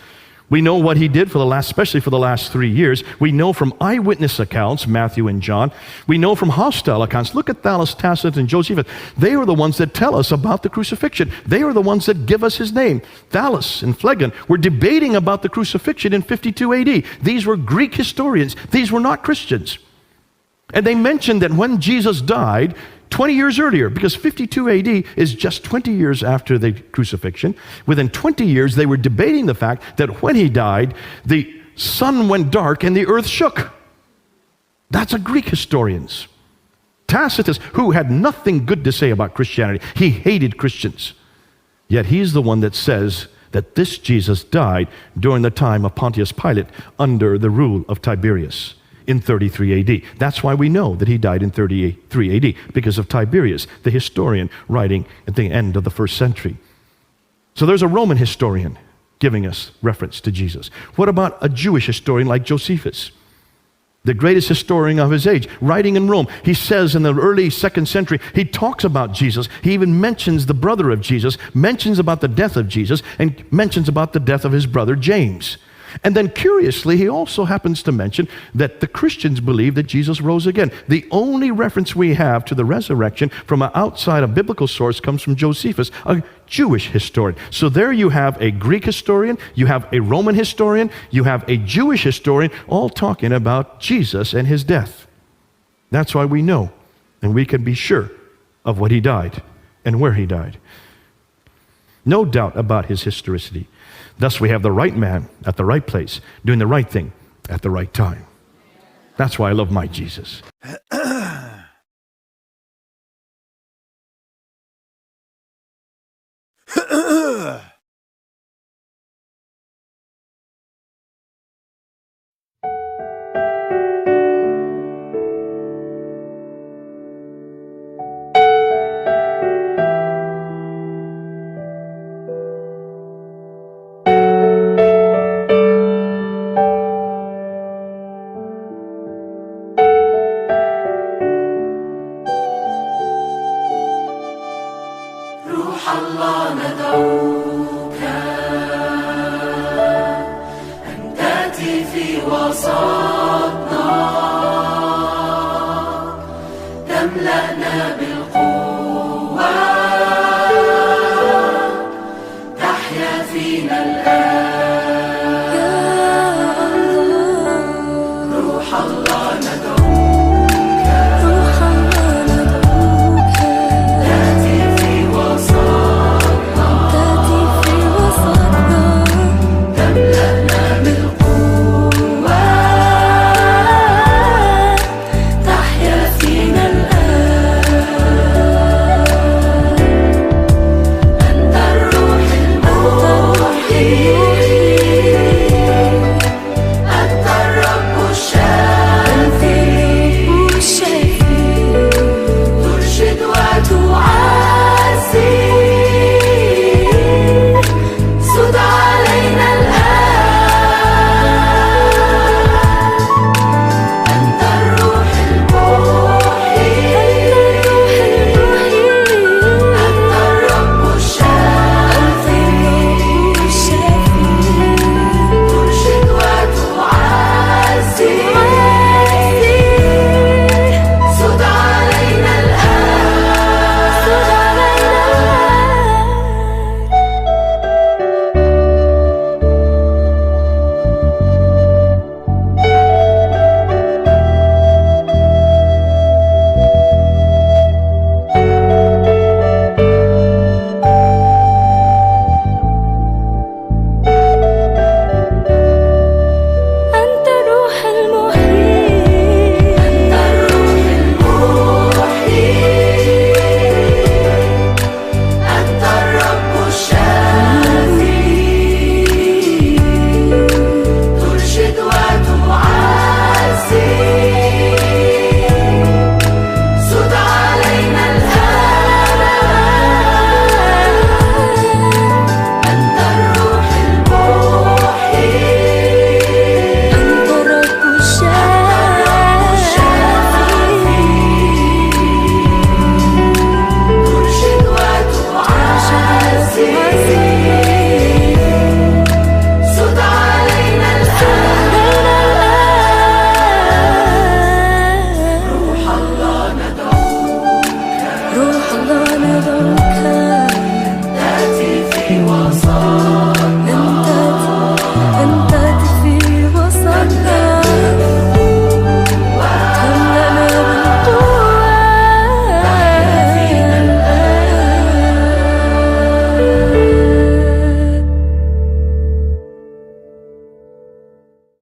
We know what he did for the last, especially for the last 3 years. We know from eyewitness accounts, Matthew and John. We know from hostile accounts. Look at Thallus, Tacitus, and Josephus. They are the ones that tell us about the crucifixion. They are the ones that give us his name. Thallus and Phlegon were debating about the crucifixion in 52 AD. These were Greek historians. These were not Christians. And they mentioned that when Jesus died, 20 years earlier, because 52 AD is just 20 years after the crucifixion. Within 20 years, they were debating the fact that when he died, the sun went dark and the earth shook. That's a Greek historians. Tacitus, who had nothing good to say about Christianity, he hated Christians. Yet he's the one that says that this Jesus died during the time of Pontius Pilate under the rule of Tiberius. In 33 AD. That's why we know that he died in 33 AD, because of Tiberius, the historian, writing at the end of the 1st century. So there's a Roman historian giving us reference to Jesus. What about a Jewish historian like Josephus, the greatest historian of his age, writing in Rome? He says in the early 2nd century, he talks about Jesus. He even mentions the brother of Jesus, mentions about the death of Jesus, and mentions about the death of his brother James. And then curiously, he also happens to mention that the Christians believe that Jesus rose again. The only reference we have to the resurrection from outside a biblical source comes from Josephus, a Jewish historian. So there you have a Greek historian, you have a Roman historian, you have a Jewish historian, all talking about Jesus and his death. That's why we know, and we can be sure of what he died and where he died. No doubt about his historicity. Thus, we have the right man at the right place, doing the right thing at the right time. That's why I love my Jesus. sa